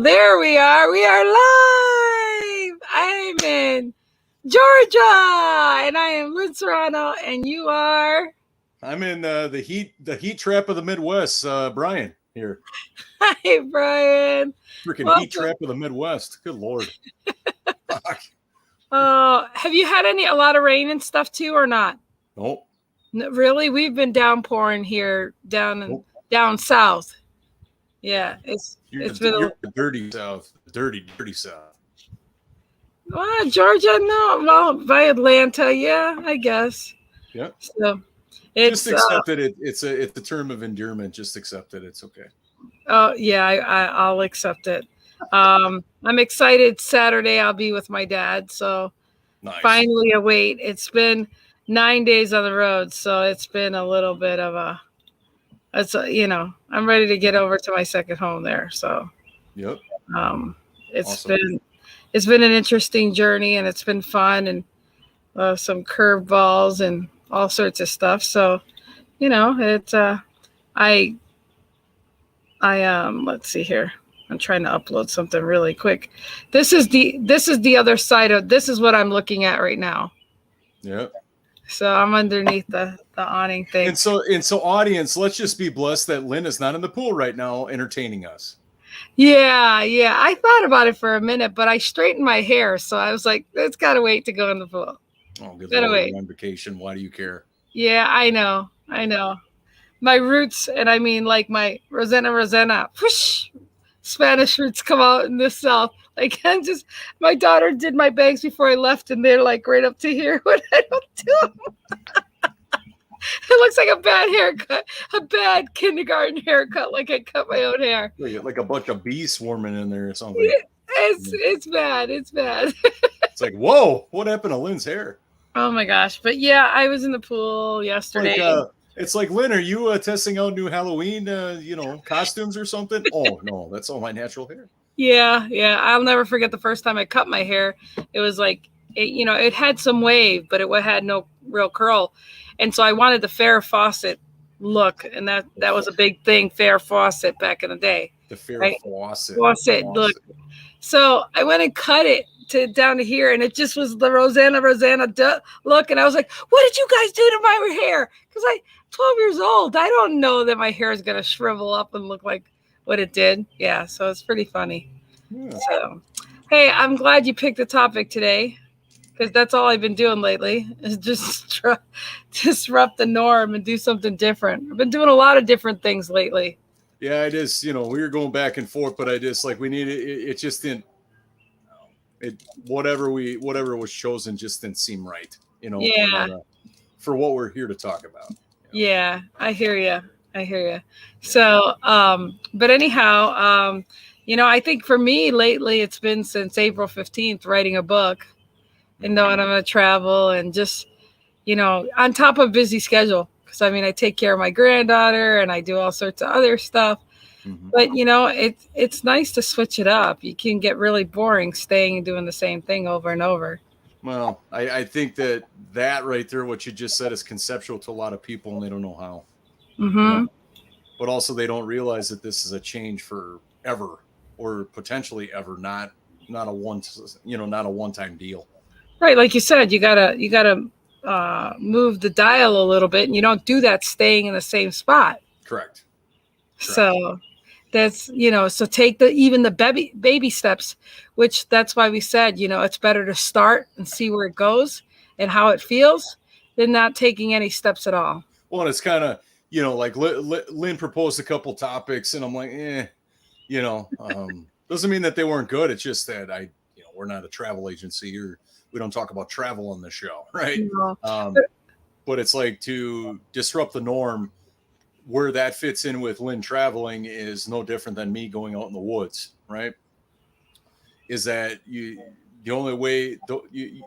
there we are. We are live. I'm in Georgia, and I am Lynn Serrano, and you are? I'm in the heat trap of the Midwest. Brian here. Hi, Brian. Freaking heat trap of the Midwest. Good Lord. Have you had a lot of rain and stuff too, or not? Nope. Really? We've been downpouring here down south. Yeah, it's been dirty south. Dirty south. Well, Georgia, no. Well, by Atlanta, yeah, I guess. Yeah. So just accept it. It's a term of endearment. Just accept it. It's okay. Oh yeah, I'll accept it. I'm excited. Saturday I'll be with my dad. So nice. Finally a wait. It's been 9 days on the road, so it's been a little bit of I'm ready to get over to my second home there. So yep. It's been an interesting journey, and it's been fun, and some curveballs and all sorts of stuff. So, it's let's see here. I'm trying to upload something really quick. This is the other side of this is what I'm looking at right now. Yep. So I'm underneath the awning thing. And so audience, let's just be blessed that Lynn is not in the pool right now entertaining us. Yeah. I thought about it for a minute, but I straightened my hair, so I was like, it's got to wait to go in the pool. Oh, good Lord, you're on vacation. Why do you care? Yeah, I know. My roots, and I mean like my Rosanna, whoosh, Spanish roots come out in the South. Like my daughter did my bangs before I left, and they're like right up to here when I don't do them. It looks like a bad haircut, a bad kindergarten haircut, like I cut my own hair. Like a bunch of bees swarming in there or something. Yeah, it's bad. It's bad. It's like, whoa, what happened to Lynn's hair? Oh my gosh. But yeah, I was in the pool yesterday. It's like, Lynn, are you testing out new Halloween, costumes or something? Oh, no, that's all my natural hair. Yeah. I'll never forget the first time I cut my hair. It was like, it had some wave, but it had no real curl. And so I wanted the Farrah Fawcett look. And that was a big thing, Farrah Fawcett back in the day. The Farrah Fawcett look. So I went and cut it down to here, and it just was the Rosanna look. And I was like, what did you guys do to my hair? Because I'm 12 years old. I don't know that my hair is going to shrivel up and look like what it did. Yeah, so it's pretty funny. Yeah. So, hey, I'm glad you picked the topic today, because that's all I've been doing lately is just disrupt the norm and do something different. I've been doing a lot of different things lately. Yeah, it is. We were going back and forth, but I just we needed it just didn't. Whatever was chosen just didn't seem right. Yeah. For what we're here to talk about. Yeah, I hear you. So, but anyhow, I think for me lately, it's been since April 15th, writing a book and knowing I'm going to travel and just, on top of busy schedule. Because I take care of my granddaughter and I do all sorts of other stuff. Mm-hmm. But, it's nice to switch it up. You can get really boring staying and doing the same thing over and over. Well, I think that right there, what you just said, is conceptual to a lot of people, and they don't know how. Mm-hmm. But also they don't realize that this is a change forever, or potentially ever, not a one-time deal. Right, like you said, you gotta move the dial a little bit, and you don't do that staying in the same spot. Correct. So that's so take even the baby steps, which that's why we said it's better to start and see where it goes and how it feels than not taking any steps at all. Well, and it's kind of like Lynn proposed a couple topics, and I'm like, doesn't mean that they weren't good. It's just that we're not a travel agency, or we don't talk about travel on the show, right? No. But it's like, to disrupt the norm. Where that fits in with Lynn traveling is no different than me going out in the woods, right? Is that the only way,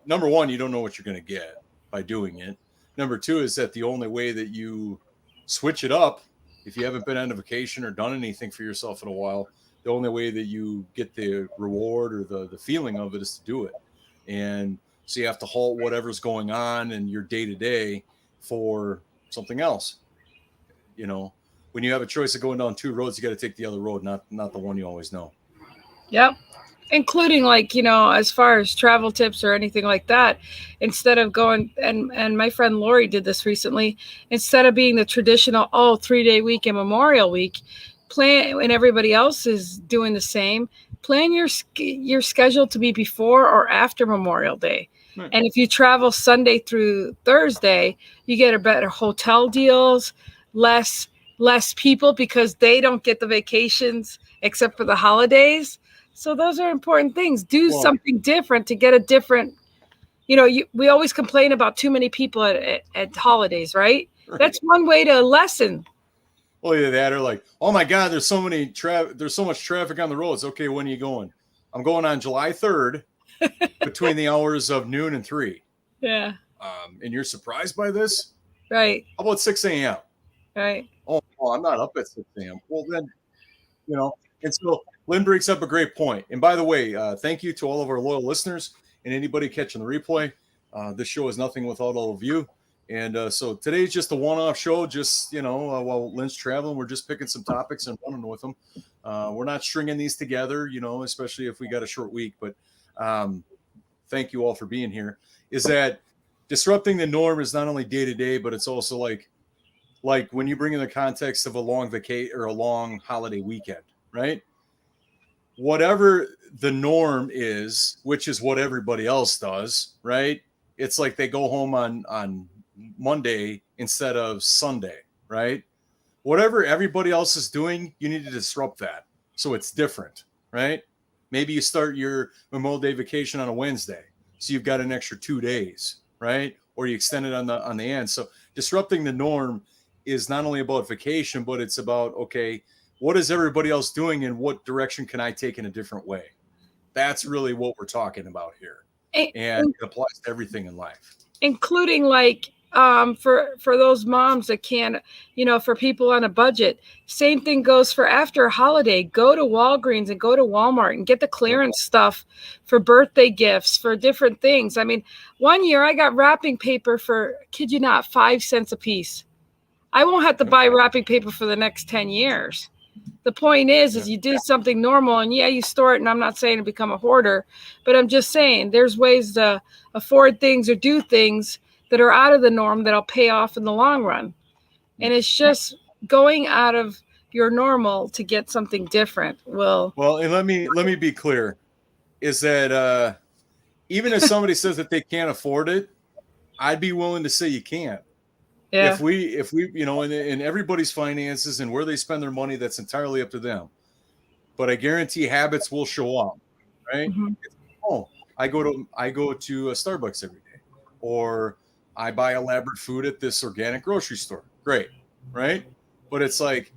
number one, you don't know what you're going to get by doing it. Number two is that the only way that you switch it up, if you haven't been on a vacation or done anything for yourself in a while, the only way that you get the reward or the feeling of it is to do it. And so you have to halt whatever's going on in your day-to-day for something else. When you have a choice of going down two roads, you got to take the other road, not the one you always know. Yep. Including, like, as far as travel tips or anything like that, instead of going, and my friend Lori did this recently, instead of being the traditional 3-day weekend Memorial Week, plan, and everybody else is doing the same, plan your schedule to be before or after Memorial Day. Right. And if you travel Sunday through Thursday, you get a better hotel deals, less less people because they don't get the vacations except for the holidays. So those are important things. Do Well, something different to get a different, we always complain about too many people at holidays, right? right. That's one way to lessen. Well, either that or like, oh my God, there's so much traffic on the roads. Okay, when are you going? I'm going on July 3rd between the hours of noon and 3. Yeah. And you're surprised by this? Right. How about 6 a.m.? Right. Oh, I'm not up at 6 a.m. Well, then, and so Lynn brings up a great point. And by the way, thank you to all of our loyal listeners and anybody catching the replay. This show is nothing without all of you. And so today's just a one-off show. Just, while Lynn's traveling, we're just picking some topics and running with them. We're not stringing these together, especially if we got a short week. But thank you all for being here. Is that disrupting the norm is not only day to day, but it's also like when you bring in the context of a long vacation or a long holiday weekend, right? Whatever the norm is, which is what everybody else does, right? It's like they go home on Monday instead of Sunday, right? Whatever everybody else is doing, you need to disrupt that so it's different, right? Maybe you start your Memorial Day vacation on a Wednesday, so you've got an extra 2 days, right? Or you extend it on the end. So disrupting the norm is not only about vacation, but it's about, okay, what is everybody else doing and what direction can I take in a different way? That's really what we're talking about here. And it applies to everything in life. Including, like, for those moms that can't, for people on a budget, same thing goes for after a holiday. Go to Walgreens and go to Walmart and get the clearance stuff for birthday gifts, for different things. I mean, one year I got wrapping paper for, kid you not, 5 cents a piece. I won't have to buy wrapping paper for the next 10 years. The point is you did something normal, and you store it. And I'm not saying to become a hoarder, but I'm just saying there's ways to afford things or do things that are out of the norm that'll pay off in the long run. And it's just going out of your normal to get something different. Well, and let me be clear, is that even if somebody says that they can't afford it, I'd be willing to say you can't. yeah. If we in everybody's finances and where they spend their money, that's entirely up to them. But I guarantee habits will show up, right? Mm-hmm. Oh, I go to a Starbucks every day, or I buy elaborate food at this organic grocery store. Great, right? But it's like,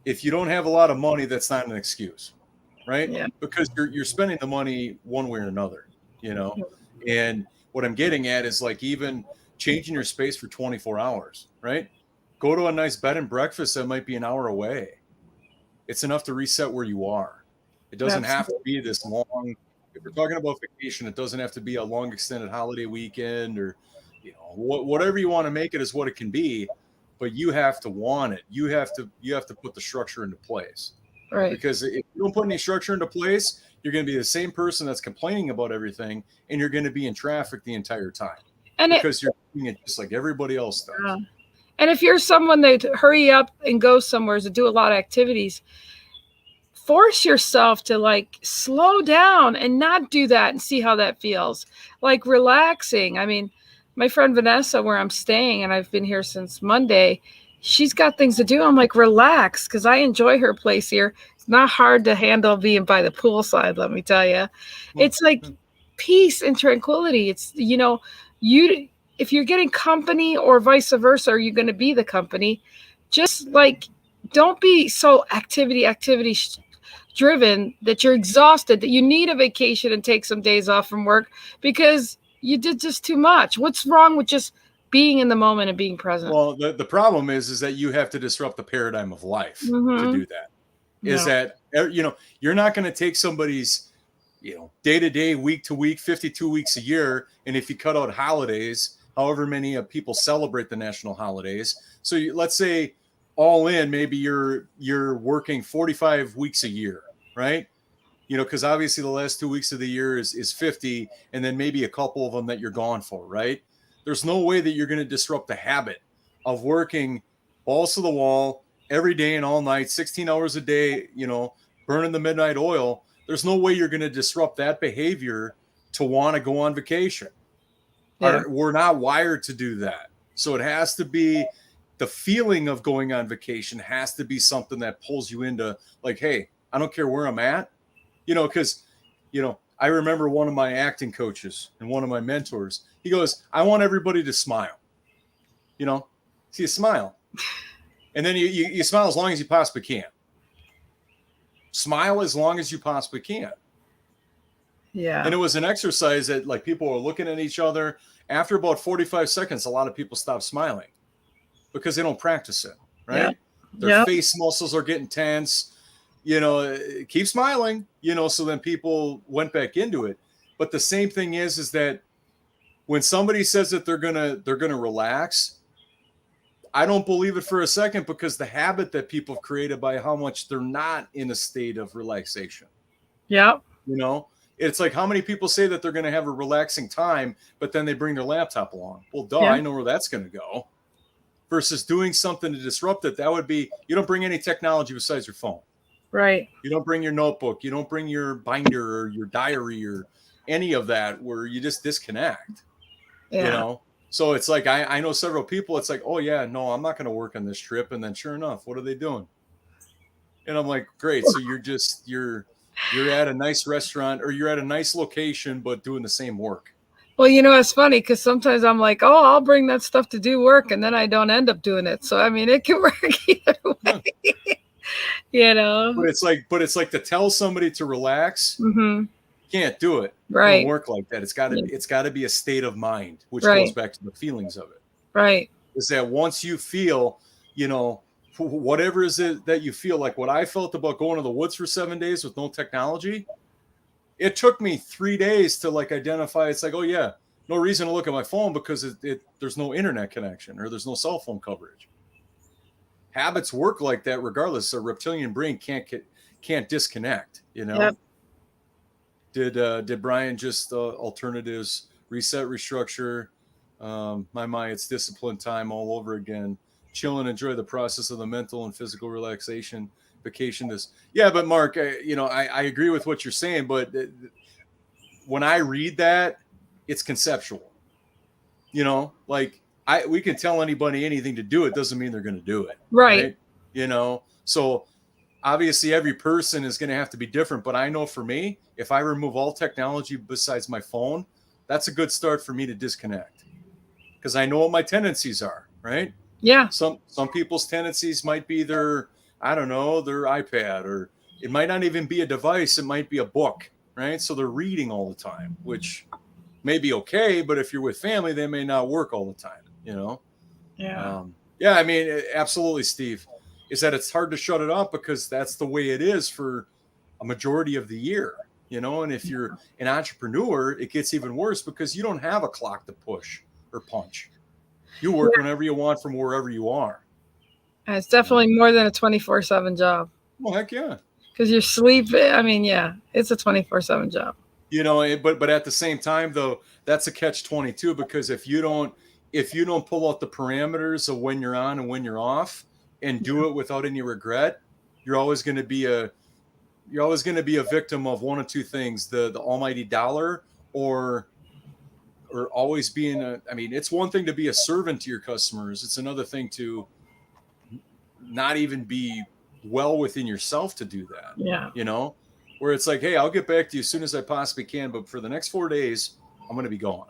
if you don't have a lot of money, that's not an excuse, right? Yeah. Because you're spending the money one way or another, And what I'm getting at is, like, even changing your space for 24 hours, right? Go to a nice bed and breakfast that might be an hour away. It's enough to reset where you are. It doesn't have to be this long. If we're talking about vacation, it doesn't have to be a long extended holiday weekend, or whatever you want to make it is what it can be, but you have to want it. You have to put the structure into place. Right. Because if you don't put any structure into place, you're going to be the same person that's complaining about everything, and you're going to be in traffic the entire time. And because you're doing it just like everybody else does. And if you're someone that hurry up and go somewhere to do a lot of activities, force yourself to, like, slow down and not do that and see how that feels. Like, relaxing. I mean, my friend Vanessa, where I'm staying, and I've been here since Monday, she's got things to do. I'm like, relax, because I enjoy her place here. It's not hard to handle being by the poolside, let me tell you. It's like peace and tranquility. It's, if you're getting company or vice versa, are you going to be the company? Just, like, don't be so activity driven that you're exhausted, that you need a vacation and take some days off from work because you did just too much. What's wrong with just being in the moment and being present? Well, the problem is that you have to disrupt the paradigm of life to do that. Is that, you're not going to take somebody's, day to day, week to week, 52 weeks a year. And if you cut out holidays, however many people celebrate the national holidays. So let's say all in, maybe you're working 45 weeks a year, right? you know, because obviously the last 2 weeks of the year is 50, and then maybe a couple of them that you're gone for, right? There's no way that you're going to disrupt the habit of working balls to the wall every day and all night, 16 hours a day, you know, burning the midnight oil. There's no way you're going to disrupt that behavior to want to go on vacation. Yeah. We're not wired to do that. So it has to be the feeling of going on vacation has to be something that pulls you into like, hey, I don't care where I'm at, you know, because, you know, I remember one of my acting coaches and one of my mentors, he goes, I want everybody to smile, you know, see a smile. And then you smile as long as you possibly can. Smile as long as you possibly can. Yeah. And it was an exercise that like people were looking at each other. After about 45 seconds, a lot of people stop smiling because they don't practice it, right? Yeah. Their face muscles are getting tense. You know, keep smiling, you know, so then people went back into it. But the same thing is that when somebody says that they're gonna relax, I don't believe it for a second, because the habit that people have created by how much they're not in a state of relaxation. Yeah. You know, it's like how many people say that they're going to have a relaxing time, but then they bring their laptop along. Well, duh, Yeah. I know where that's going to go. Versus doing something to disrupt it. That would be, you don't bring any technology besides your phone. Right. You don't bring your notebook. You don't bring your binder or your diary or any of that, where you just disconnect. Yeah. You know? So it's like, I know several people, it's like, oh yeah, no, I'm not going to work on this trip. And then sure enough, what are they doing? And I'm like, great. So you're at a nice restaurant or you're at a nice location, but doing the same work. Well, you know, it's funny because sometimes I'm like, oh, I'll bring that stuff to do work, and then I don't end up doing it. So, I mean, it can work either way. Yeah. You know? But it's like to tell somebody to relax, mm-hmm. Can't do it. Right. It don't work like that. It's got to be a state of mind, which right. goes back to the feelings of it. Right. Is that once you feel, you know, whatever is it that you feel, like what I felt about going to the woods for 7 days with no technology, it took me 3 days to like identify. It's like, oh yeah, no reason to look at my phone because there's no internet connection or there's no cell phone coverage. Habits work like that regardless. A reptilian brain can't disconnect, you know. Yep. Did Brian just alternatives, reset, restructure? My, it's discipline time all over again. Chill and enjoy the process of the mental and physical relaxation. Vacation this. Yeah, but Mark, you know, I agree with what you're saying, but when I read that, it's conceptual. You know, like we can tell anybody anything to do. It doesn't mean they're going to do it. Right. You know, so obviously every person is going to have to be different, but I know for me, if I remove all technology besides my phone, that's a good start for me to disconnect, because I know what my tendencies are, right? Yeah. Some people's tendencies might be their, I don't know, their iPad, or it might not even be a device. It might be a book, right? So they're reading all the time, which may be okay, but if you're with family, they may not work all the time, you know? Yeah. Yeah, I mean, absolutely, Steve, is that it's hard to shut it off because that's the way it is for a majority of the year, you know? And if you're an entrepreneur, it gets even worse because you don't have a clock to push or punch. You work whenever you want from wherever you are. And it's definitely more than a 24/7 job. Well, heck yeah. Because you're sleeping. I mean, yeah, it's a 24/7 job. You know, but at the same time, though, that's a catch-22, because if you don't pull out the parameters of when you're on and when you're off and do it without any regret, you're always going to be a victim of one of two things: the almighty dollar, or always being I mean, it's one thing to be a servant to your customers. It's another thing to not even be well within yourself to do that. Yeah. You know, where it's like, hey, I'll get back to you as soon as I possibly can, but for the next 4 days, I'm going to be gone.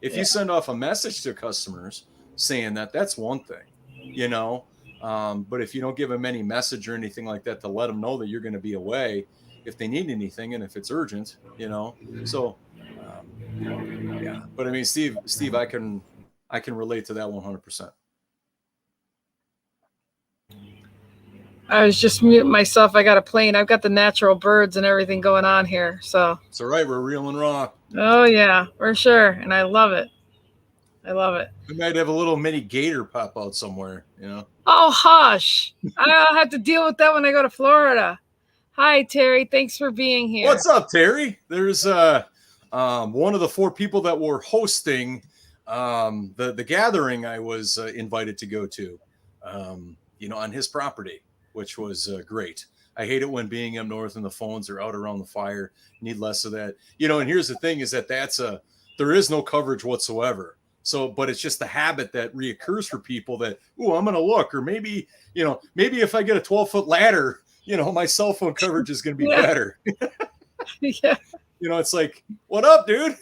If you send off a message to customers saying that, that's one thing, you know. But if you don't give them any message or anything like that to let them know that you're going to be away, if they need anything and if it's urgent, you know. So, yeah. But I mean, Steve, I can relate to that 100%. I was just muting myself. I got a plane. I've got the natural birds and everything going on here. So it's all right. We're real and raw. Oh yeah, for sure. And I love it. I love it. We might have a little mini gator pop out somewhere, you know. Oh hush! I'll have to deal with that when I go to Florida. Hi, Terry. Thanks for being here. What's up, Terry? There's one of the 4 people that were hosting the gathering I was invited to go to, on his property, which was great. I hate it when being up north and the phones are out around the fire. Need less of that. And here's the thing: is that there is no coverage whatsoever. So, but it's just the habit that reoccurs for people that, I'm going to look, or maybe if I get a 12-foot ladder, my cell phone coverage is going to be better. Yeah. It's like, what up, dude?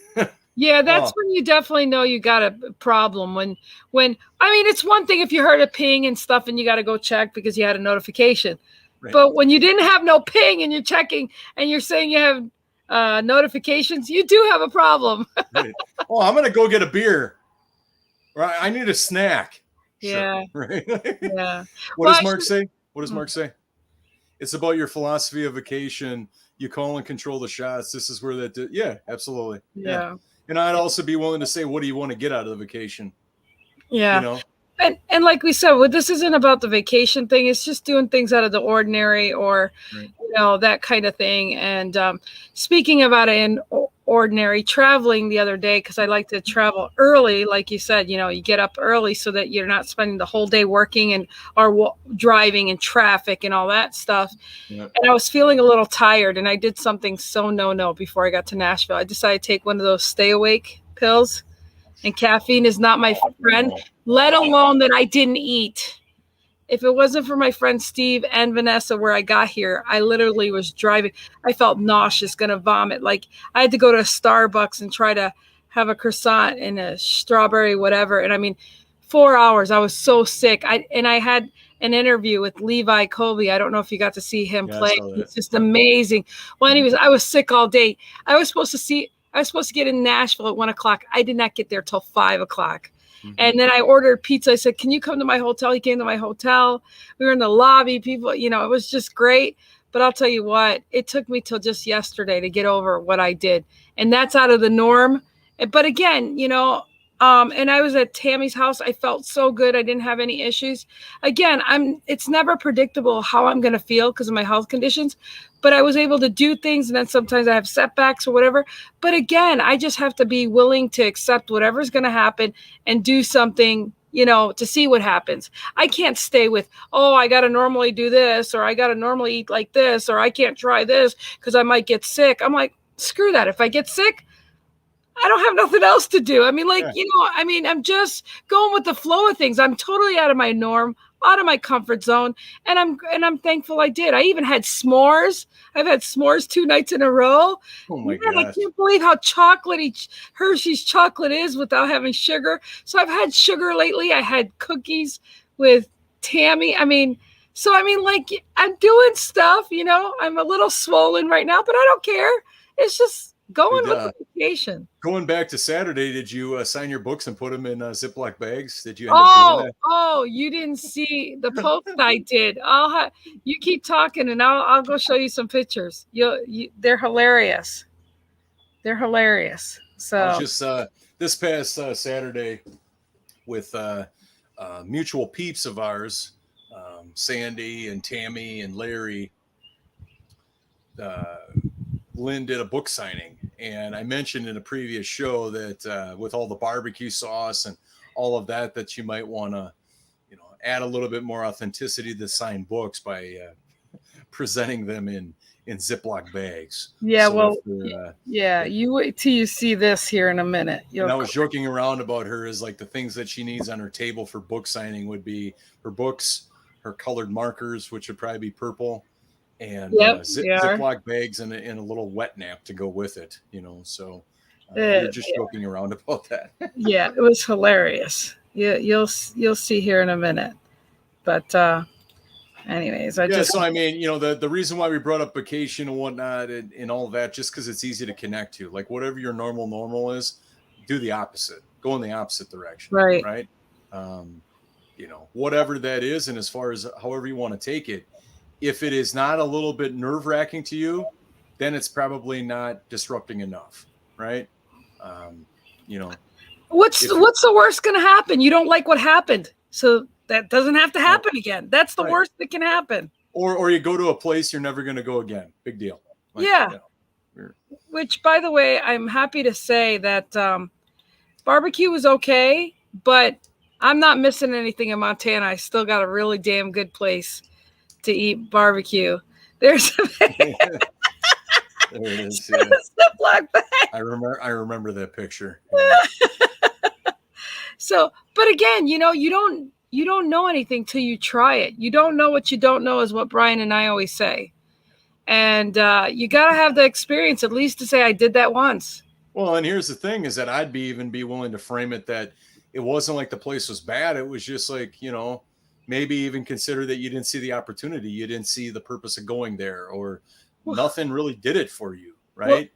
Yeah, that's when you definitely know you got a problem. When it's one thing if you heard a ping and stuff and you got to go check because you had a notification. Right. But when you didn't have no ping and you're checking and you're saying you have notifications, you do have a problem. Right. Oh, I'm going to go get a beer. Right. I need a snack. Yeah. Sure. Right. Yeah. What does Mark say? What does Mark say? It's about your philosophy of vacation. You call and control the shots. This is where that. Yeah, absolutely. Yeah. And I'd also be willing to say, what do you want to get out of the vacation? Yeah. And like we said, this isn't about the vacation thing. It's just doing things out of the ordinary or, that kind of thing. And speaking about it in ordinary, traveling the other day, because I like to travel early. Like you said, you get up early so that you're not spending the whole day working or driving in traffic and all that stuff. Yeah. And I was feeling a little tired, and I did something so no before I got to Nashville. I decided to take one of those stay awake pills. And caffeine is not my friend, let alone that I didn't eat. If it wasn't for my friend Steve and Vanessa where I got here, I literally was driving. I felt nauseous, going to vomit. Like I had to go to a Starbucks and try to have a croissant and a strawberry, whatever. And 4 hours, I was so sick. I had an interview with Levi Colby. I don't know if you got to see him play. It's just amazing. Well, anyways, I was sick all day. I was supposed to get in Nashville at 1:00. I did not get there till 5:00. Mm-hmm. And then I ordered pizza. I said, can you come to my hotel? He came to my hotel. We were in the lobby. People, it was just great. But I'll tell you what, it took me till just yesterday to get over what I did. And that's out of the norm. But again, and I was at Tammy's house. I felt so good. I didn't have any issues. Again, it's never predictable how I'm going to feel because of my health conditions, but I was able to do things. And then sometimes I have setbacks or whatever. But again, I just have to be willing to accept whatever's going to happen and do something, to see what happens. I can't stay with, I got to normally do this, or I got to normally eat like this, or I can't try this because I might get sick. I'm like, screw that. If I get sick, I don't have nothing else to do. I'm just going with the flow of things. I'm totally out of my norm, out of my comfort zone. And I'm thankful I did. I even had s'mores. I've had s'mores 2 nights in a row. Oh my God. I can't believe how chocolatey Hershey's chocolate is without having sugar. So I've had sugar lately. I had cookies with Tammy. I'm doing stuff, I'm a little swollen right now, but I don't care. It's just going with the vacation. Going back to Saturday, did you sign your books and put them in Ziploc bags? Did you end up doing that? Oh, you didn't see the post I did. You keep talking and I'll go show you some pictures. They're hilarious. They're hilarious. So I was just this past Saturday with mutual peeps of ours, Sandy and Tammy and Larry. Lynn did a book signing, and I mentioned in a previous show that with all the barbecue sauce and all of that you might want to, add a little bit more authenticity to signed books by presenting them in Ziploc bags. Yeah, so you wait till you see this here in a minute. And I was joking around about her as like the things that she needs on her table for book signing would be her books, her colored markers, which would probably be purple, and Ziploc bags and a little wet nap to go with it, so we're just joking around about that. Yeah, it was hilarious. Yeah, you'll see here in a minute. But anyways, so the reason why we brought up vacation and whatnot and all that, just because it's easy to connect to, like whatever your normal is, do the opposite, go in the opposite direction. Right. Whatever that is. And as far as however you want to take it, if it is not a little bit nerve-wracking to you, then it's probably not disrupting enough, right? What's the worst going to happen? You don't like what happened, so that doesn't have to happen again. That's the worst that can happen. Or you go to a place you're never going to go again. Big deal. Like, yeah. You know, Which, by the way, I'm happy to say that barbecue was okay, but I'm not missing anything in Montana. I still got a really damn good place to eat barbecue. There's there it is. Yeah. Ziploc bag. I remember that picture. Yeah. So, but again, you don't know anything till you try it. You don't know what you don't know, is what Brian and I always say. And you got to have the experience at least to say, I did that once. Well, and here's the thing is that I'd even be willing to frame it that it wasn't like the place was bad. It was just like, maybe even consider that you didn't see the opportunity. You didn't see the purpose of going there, or nothing really did it for you. Right.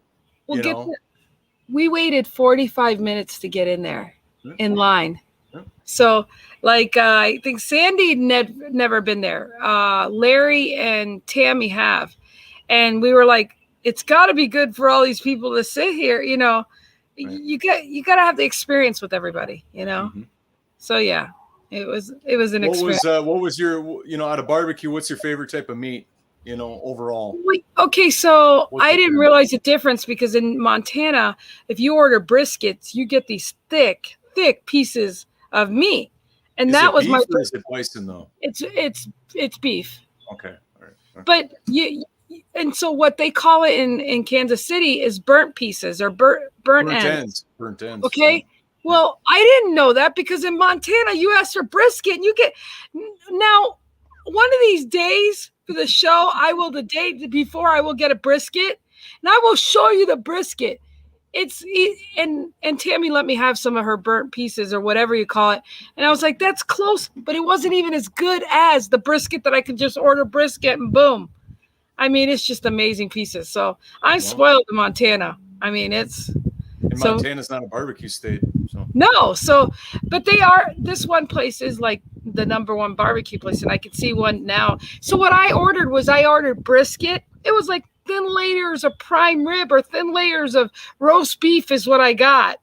We waited 45 minutes to get in there in line. So like, I think Sandy never been there. Larry and Tammy have. And we were like, it's got to be good for all these people to sit here. You got to have the experience with everybody, Mm-hmm. So yeah, it was an experience. What was your, out of barbecue, what's your favorite type of meat, overall? Okay. So I didn't realize the difference, because in Montana, if you order briskets, you get these thick pieces of meat. And that was my, or is it bison though? It's beef. Okay. All right. Okay. But and so what they call it in Kansas City is burnt pieces or burnt ends. Burnt ends. Okay. Well, I didn't know that, because in Montana you ask for brisket and you get, now one of these days for the show, the day before I will get a brisket and I will show you the brisket. And Tammy let me have some of her burnt pieces or whatever you call it. And I was like, that's close, but it wasn't even as good as the brisket that I could just order brisket and boom. I mean, it's just amazing pieces. So I'm spoiled in Montana. I mean, Montana's not a barbecue state. So. No. But this one place is like the number one barbecue place. And I can see one now. So what I ordered brisket. It was like thin layers of prime rib or thin layers of roast beef is what I got.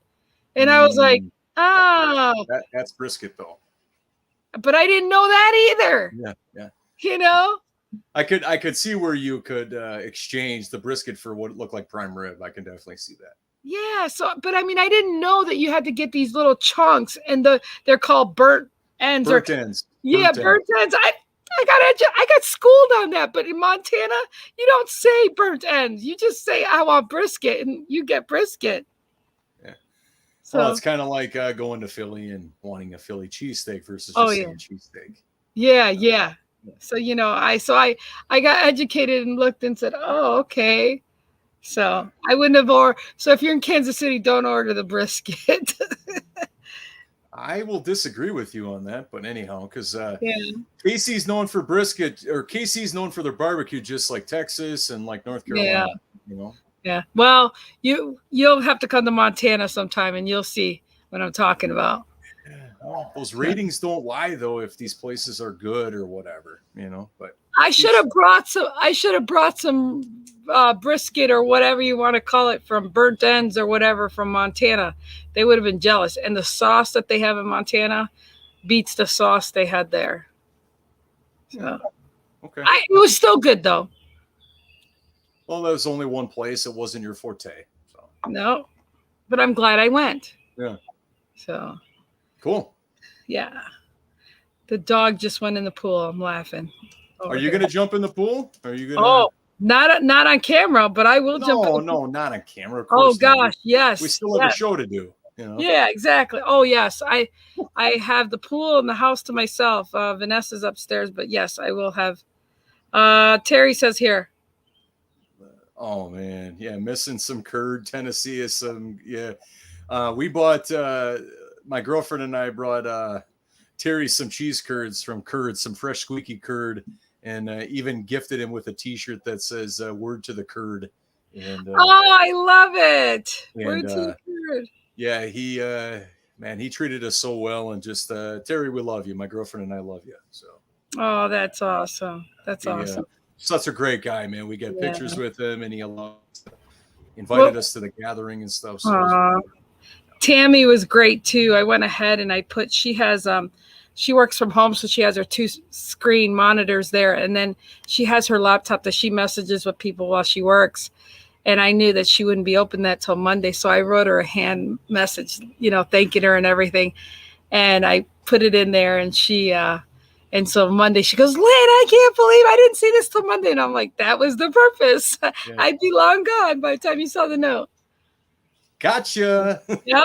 And I was like, oh. That's brisket though. But I didn't know that either. Yeah. I could see where you could exchange the brisket for what looked like prime rib. I can definitely see that. Yeah. So, but I mean, I didn't know that you had to get these little chunks, and they're called burnt ends. Burnt ends. Burnt ends. I got schooled on that, but in Montana, you don't say burnt ends. You just say, I want brisket, and you get brisket. Yeah. So it's kind of like going to Philly and wanting a Philly cheesesteak versus just saying cheesesteak. Yeah. So, I got educated and looked and said, oh, okay. So I wouldn't have so if you're in Kansas City, don't order the brisket. I will disagree with you on that, but anyhow, because Casey's known for brisket, or Casey's known for their barbecue, just like Texas and like North Carolina. Yeah. Well, you'll have to come to Montana sometime and you'll see what I'm talking about. Well, those ratings don't lie though, if these places are good or whatever, but I should have brought some brisket or whatever you want to call it from burnt ends or whatever from Montana. They would have been jealous. And the sauce that they have in Montana beats the sauce they had there. So okay. It was still good though. Well, there was only one place. It wasn't your forte. So no, but I'm glad I went. Yeah. So cool. Yeah. The dog just went in the pool. I'm laughing. Are you going to jump in the pool? Are you going to? Oh, not on camera, but I will jump in. No, not on camera. Of course gosh, yes. We still have a show to do. Yeah, exactly. Oh, yes. I have the pool and the house to myself. Vanessa's upstairs, but yes, I will have. Terry says here. Oh, man. Yeah, missing some curd. Tennessee is some, we bought, my girlfriend and I brought Terry some cheese curds from Curd, some fresh squeaky curd, and even gifted him with a T-shirt that says "Word to the Curd." And I love it. Word to the curd. Yeah, he treated us so well, and just Terry, we love you. My girlfriend and I love you. So. Oh, that's awesome. That's awesome. Such a great guy, man. We got pictures with him, and he invited us to the gathering and stuff. So Tammy was great too. I went ahead and she has she works from home, so she has her 2 screen monitors there, and then she has her laptop that she messages with people while she works. And I knew that she wouldn't be open that till Monday, so I wrote her a hand message, thanking her and everything, and I put it in there. And and so Monday she goes, Lynn, I can't believe I didn't see this till Monday. And I'm like, that was the purpose. Yeah. I'd be long gone by the time you saw the note. Gotcha. Yeah.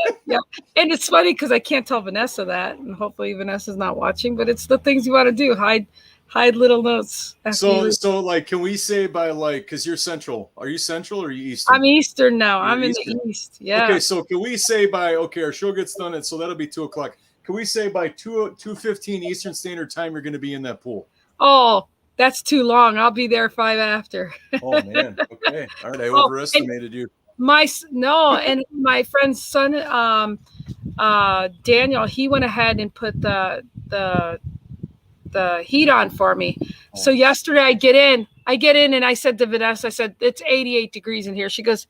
And it's funny because I can't tell Vanessa that, and hopefully Vanessa's not watching, but it's the things you want to do. Hide little notes. So like, can we say by like, because you're Central. Are you Central or are you Eastern? I'm Eastern now. I'm in the East. Yeah. Okay, so can we say by, our show gets done, and so that'll be 2:00. Can we say by 2:15 Eastern Standard Time you're going to be in that pool? Oh, that's too long. I'll be there 5 after. Oh man. Okay. All right. I overestimated you. And my friend's son, Daniel, he went ahead and put the heat on for me. Oh. So yesterday I get in and I said to Vanessa, I said, it's 88 degrees in here. She goes,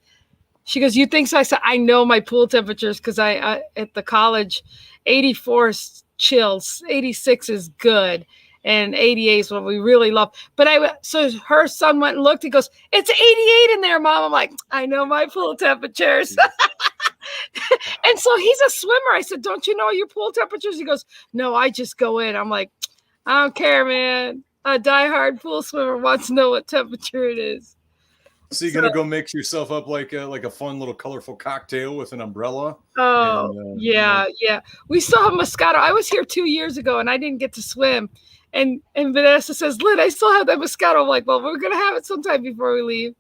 you think so? I said, I know my pool temperatures because I at the college, 84 is chills, 86 is good, and 88 is what we really love. But so her son went and looked. He goes, it's 88 in there, Mom. I'm like, I know my pool temperatures. And so he's a swimmer. I said, don't you know your pool temperatures? He goes, no, I just go in. I'm like, I don't care, man. A diehard pool swimmer wants to know what temperature it is. So you're gonna go mix yourself up like a fun little colorful cocktail with an umbrella. Oh, and, yeah. We still have Moscato. I was here 2 years ago and I didn't get to swim. And Vanessa says, Lynn, I still have that Moscato. I'm like, well, we're gonna have it sometime before we leave.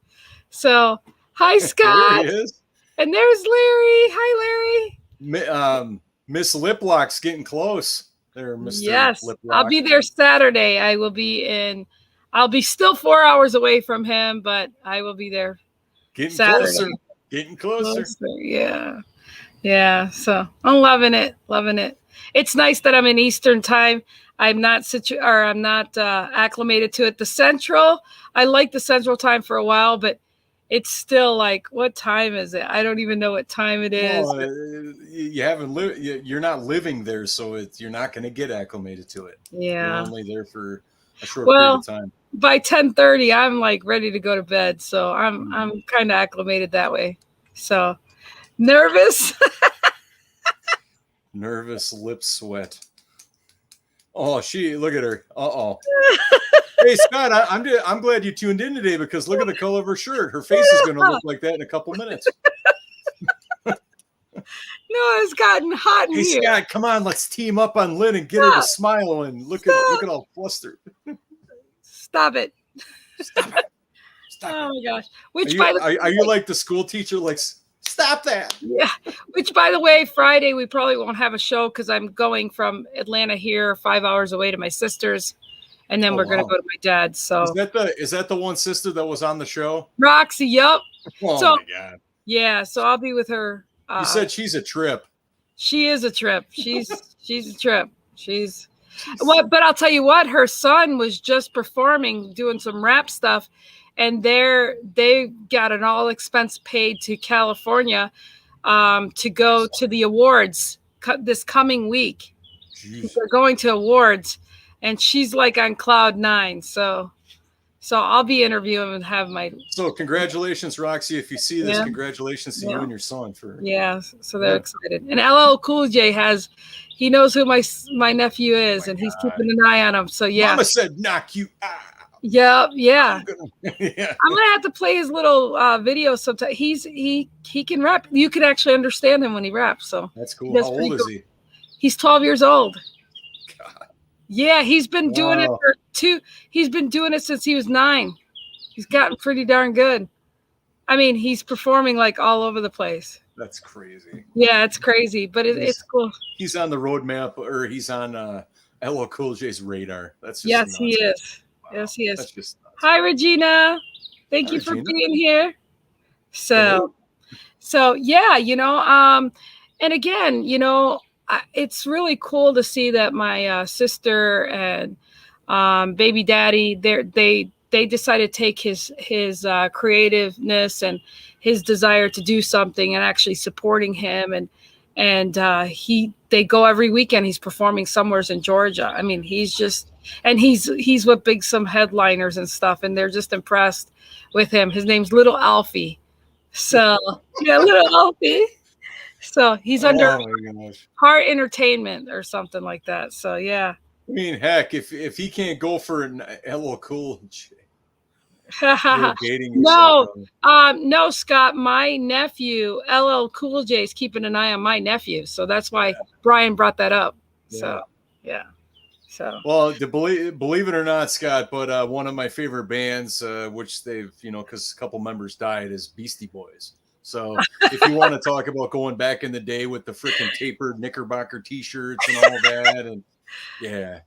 So hi, Scott. There he is. And there's Larry. Hi, Larry. Miss Liplock's getting close. There, Mr. Yes, Liplock. I'll be there Saturday. I'll be still 4 hours away from him, but I will be there. Getting closer. Yeah. So I'm loving it. It's nice that I'm in Eastern time. I'm not acclimated to it. The Central, I like the Central time for a while, but it's still like, what time is it? I don't even know what time it is. Well, you haven't lived. You're not living there, so you're not going to get acclimated to it. Yeah, you're only there for a short period of time. By 10:30, I'm like ready to go to bed, so I'm kind of acclimated that way. So nervous. Nervous lip sweat. Oh, look at her. Hey, Scott, I'm glad you tuned in today because look at the color of her shirt. Her face is going to look like that in a couple minutes. No, it's gotten hot in here. Hey, Scott, come on. Let's team up on Lynn and get her to smile and look at all flustered. Stop it. Stop it. Oh, my gosh. Are you like the school teacher? Like, stop that. Yeah. Which, by the way, Friday, we probably won't have a show because I'm going from Atlanta here 5 hours away to my sister's. And then we're going to go to my dad's. So is that the one sister that was on the show? Roxy. Yep. Oh my God. Yeah. So I'll be with her. You said she's a trip. She is a trip. She's a trip. But I'll tell you what, her son was just performing, doing some rap stuff. And they got an all expense paid to California to go to the awards this coming week. They're going to awards. And she's like on cloud 9. So I'll be interviewing and have my. So congratulations, Roxy. If you see this, congratulations to you and your son for. Yeah. So they're excited. And LL Cool J he knows who my nephew is, and he's keeping an eye on him. So yeah. Mama said, knock you out. Yeah. I'm gonna have to play his little video sometime. He can rap. You can actually understand him when he raps. So that's cool. How old is he? He's 12 years old. God. Yeah, he's been doing it he's been doing it since he was 9. He's gotten pretty darn good. I mean, he's performing like all over the place. That's crazy. Yeah, it's crazy, but it's cool. He's on the roadmap, or he's on LL Cool J's radar. That's just nuts. He is. Wow. Yes, he is. That's just nuts. Hi, Regina. Thank you for being here. So yeah, and again, it's really cool to see that my sister and baby daddy, they decided to take his creativeness and his desire to do something and actually supporting him and they go every weekend. He's performing somewheres in Georgia. I mean, he's with some headliners and stuff, and they're just impressed with him. His name's Little Alfie. So yeah, Little Alfie. So he's under Heart Entertainment or something like that. So yeah. I mean, heck, if he can't go for an LL Cool J, no, no, Scott. My nephew, LL Cool J, is keeping an eye on my nephew, so that's why Brian brought that up. So, yeah. So, well, believe it or not, Scott, but one of my favorite bands, which they've, because a couple members died, is Beastie Boys. So, if you want to talk about going back in the day with the freaking tapered Knickerbocker T-shirts and all that, and yeah.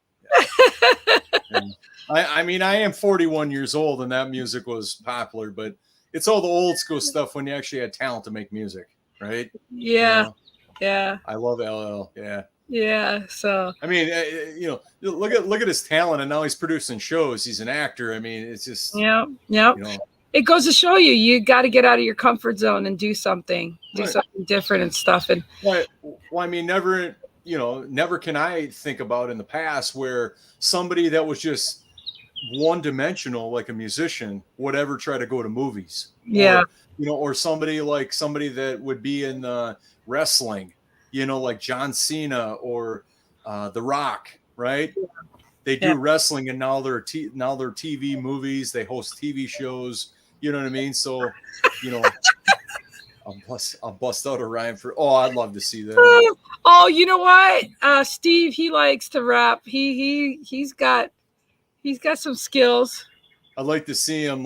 I mean, I am 41 years old, and that music was popular, but it's all the old school stuff when you actually had talent to make music, right? Yeah, yeah. I love LL. Yeah, yeah. So I mean, look at his talent, and now he's producing shows. He's an actor. I mean, it's just It goes to show you got to get out of your comfort zone and do something different and stuff. And well, I mean, never can I think about in the past where somebody that was just one-dimensional, like a musician, would ever try to go to movies. Yeah. Or somebody that would be in wrestling, like John Cena or The Rock, right? Yeah. They do wrestling, and now they're TV movies. They host TV shows. You know what I mean? So, I'll bust out a rhyme for. Oh, I'd love to see that. Oh, you know what? Steve, he likes to rap. He's got some skills. I'd like to see him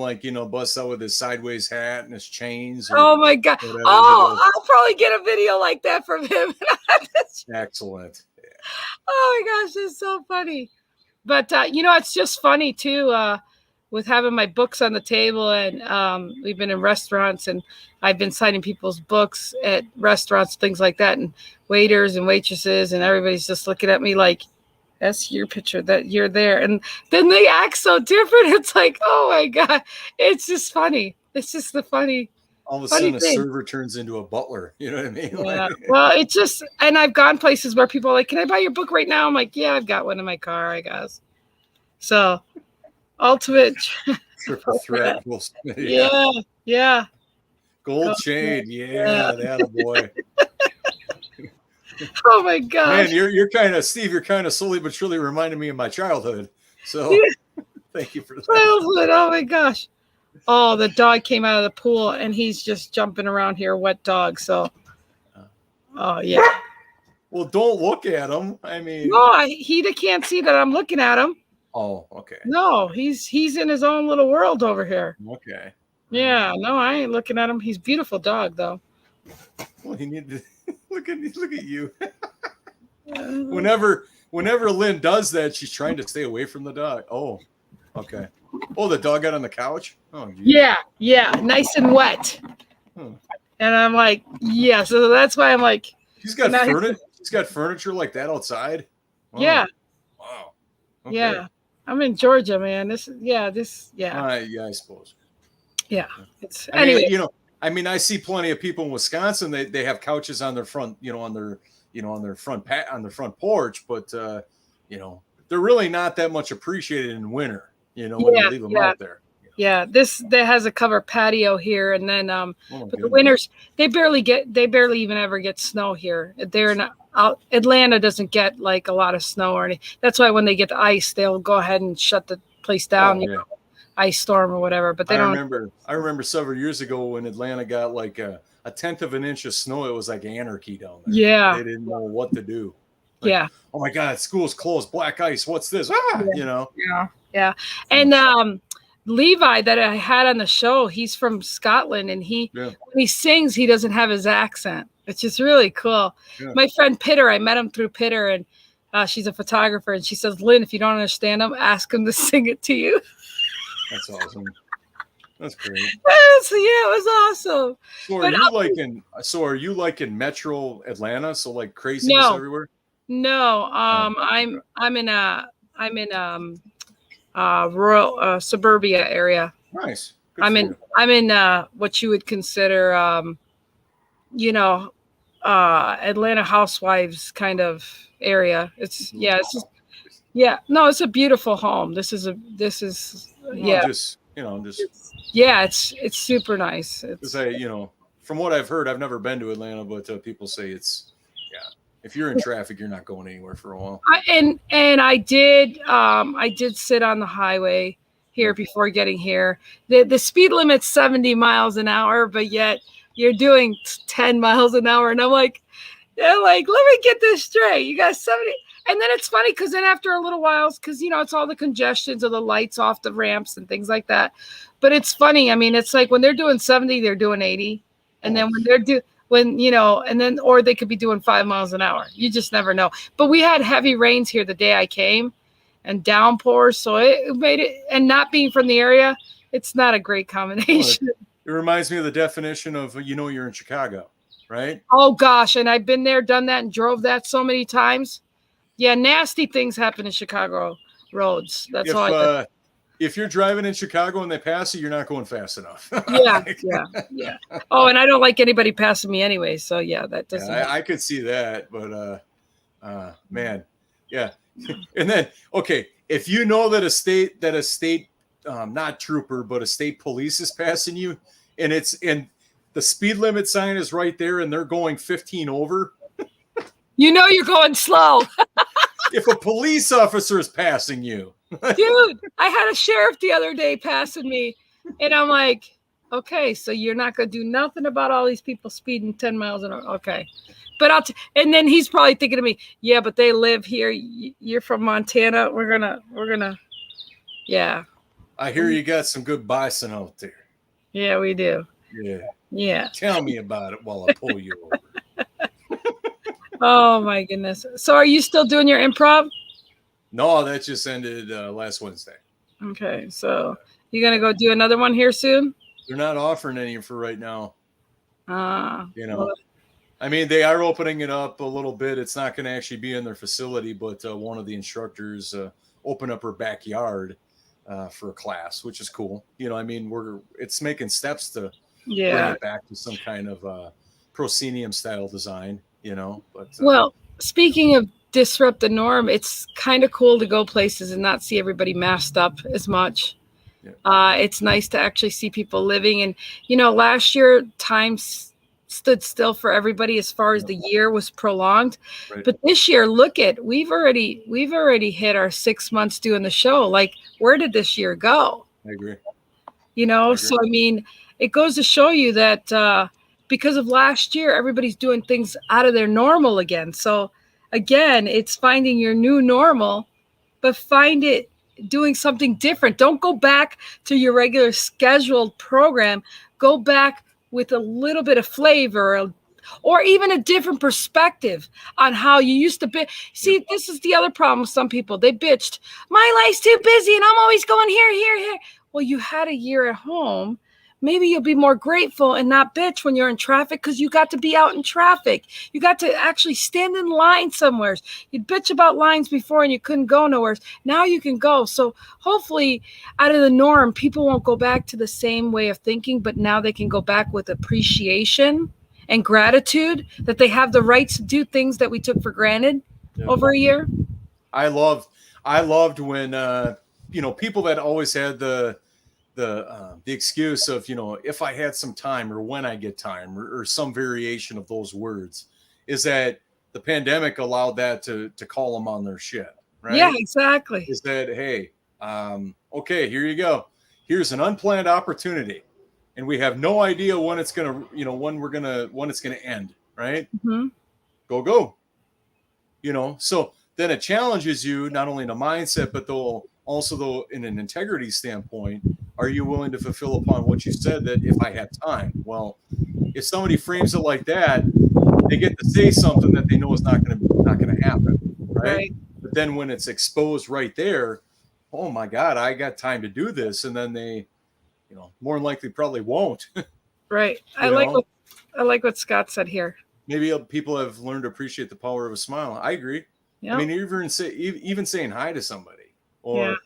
bust out with his sideways hat and his chains. Oh my God! Oh, I'll probably get a video like that from him. Excellent. Yeah. Oh my gosh, it's so funny. But it's just funny too. With having my books on the table, and we've been in restaurants, and I've been signing people's books at restaurants, things like that, and waiters and waitresses, and everybody's just looking at me like, that's your picture, that you're there. And then they act so different. It's like, oh my God, it's just funny. It's just the funny. All of a sudden, a server turns into a butler. You know what I mean? Yeah. Well, it's just, and I've gone places where people are like, can I buy your book right now? I'm like, yeah, I've got one in my car, I guess. So, ultimate triple threat. Yeah. Gold chain. Yeah, that a boy. Oh my God. Man, you're kind of, Steve, you're kind of slowly but surely reminding me of my childhood. So thank you for that. Childhood. Oh my gosh. Oh, the dog came out of the pool, and he's just jumping around here, wet dog. So, oh yeah. Well, don't look at him. I mean, no, he can't see that I'm looking at him. Oh, okay. No, he's in his own little world over here. Okay. Yeah, no, I ain't looking at him. He's a beautiful dog, though. Well, he needed to look at you. Whenever Lynn does that, she's trying to stay away from the dog. Oh, okay. Oh, the dog got on the couch? Oh, geez. Yeah, nice and wet. And I'm like, yeah. So that's why I'm like, She's got furniture. She's got furniture like that outside. Wow. Yeah. Wow. Okay. Yeah. I'm in Georgia, man. Yeah. I suppose. Yeah. It's anyway. I see plenty of people in Wisconsin. They have couches on their front, on their front porch, but they're really not that much appreciated in winter. When you leave them out there. Yeah, that has a covered patio here, and then but the winters they barely even ever get snow here. They're not out. Atlanta doesn't get like a lot of snow or anything. That's why when they get the ice, they'll go ahead and shut the place down. Ice storm or whatever. But they don't. I remember several years ago when Atlanta got like a tenth of an inch of snow. It was like anarchy down there. Yeah, they didn't know what to do. Like, oh my God, school's closed. Black ice. What's this? Yeah. And Levi that I had on the show, he's from Scotland, and when he sings, he doesn't have his accent, which is really cool. Yeah. My friend Pitter, I met him through Pitter, and she's a photographer, and she says, Lynn, if you don't understand him, ask him to sing it to you. That's awesome. That's great. So it was awesome. So are you like in Metro Atlanta? So like craziness everywhere? No, I'm in rural suburbia area. Nice. I'm in what you would consider Atlanta Housewives kind of area. It's no, it's a beautiful home. This is I'm just, I'm just, it's super nice. to say, from what I've heard, I've never been to Atlanta, but people say it's, yeah, if you're in traffic, you're not going anywhere for a while. And I did sit on the highway here before getting here. The speed limit's 70 miles an hour, but yet you're doing 10 miles an hour. And I'm like, let me get this straight. You got 70. And then it's funny because then after a little while, because, it's all the congestions of the lights off the ramps and things like that. But it's funny. I mean, it's like when they're doing 70, they're doing 80. And then and then, or they could be doing 5 miles an hour. You just never know. But we had heavy rains here the day I came and downpours. So it made it, and not being from the area, it's not a great combination. It reminds me of the definition of, you're in Chicago, right? Oh gosh. And I've been there, done that, and drove that so many times. Yeah. Nasty things happen in Chicago roads. That's all. If you're driving in Chicago and they pass you, you're not going fast enough. Yeah. Oh, and I don't like anybody passing me anyway. So yeah, that doesn't. Yeah, I could see that, but man, yeah. And then, okay, if you know that a state not trooper, but a state police is passing you, and the speed limit sign is right there, and they're going 15 over. You're going slow. If a police officer is passing you. Dude, I had a sheriff the other day passing me, and I'm like, okay, so you're not going to do nothing about all these people speeding 10 miles an hour. Okay. But and then he's probably thinking to me, yeah, but they live here. You're from Montana. We're going to, yeah. I hear you got some good bison out there. Yeah, we do. Yeah. Tell me about it while I pull you over. Oh my goodness. So are you still doing your improv? No, that just ended last Wednesday. Okay. So you going to go do another one here soon? They're not offering any for right now. Well, I mean, they are opening it up a little bit. It's not going to actually be in their facility, but one of the instructors opened up her backyard for a class, which is cool. I mean, it's making steps to bring it back to some kind of proscenium style design, but well, speaking of disrupt the norm, it's kind of cool to go places and not see everybody masked up as much. It's nice to actually see people living. And last year time stood still for everybody as far as the year was prolonged, right. But this year, we've already hit our 6 months doing the show. Like, where did this year go? I agree. So I mean, it goes to show you that because of last year, everybody's doing things out of their normal again. So again, it's finding your new normal, but find it doing something different. Don't go back to your regular scheduled program. Go back with a little bit of flavor or even a different perspective on how you used to be. See, this is the other problem with some people. They bitched, my life's too busy and I'm always going here. Well, you had a year at home. Maybe you'll be more grateful and not bitch when you're in traffic because you got to be out in traffic. You got to actually stand in line somewhere. You'd bitch about lines before and you couldn't go nowhere. Now you can go. So hopefully out of the norm, people won't go back to the same way of thinking, but now they can go back with appreciation and gratitude that they have the right to do things that we took for granted over a year. I loved when, people that always had the excuse of, if I had some time or when I get time or some variation of those words, is that the pandemic allowed that to call them on their shit, right? Yeah, exactly. Is that, hey, okay, here you go. Here's an unplanned opportunity. And we have no idea when it's going to, when it's going to end, right? Mm-hmm. Go. So then it challenges you not only in a mindset, but also in an integrity standpoint. Are you willing to fulfill upon what you said that if I had time? Well, if somebody frames it like that, they get to say something that they know is not going to happen, right? But then when it's exposed right there, oh my God, I got time to do this, and then they, more than likely probably won't. Right. I like what Scott said here. Maybe people have learned to appreciate the power of a smile. I agree. Yep. I mean, even saying hi to somebody, or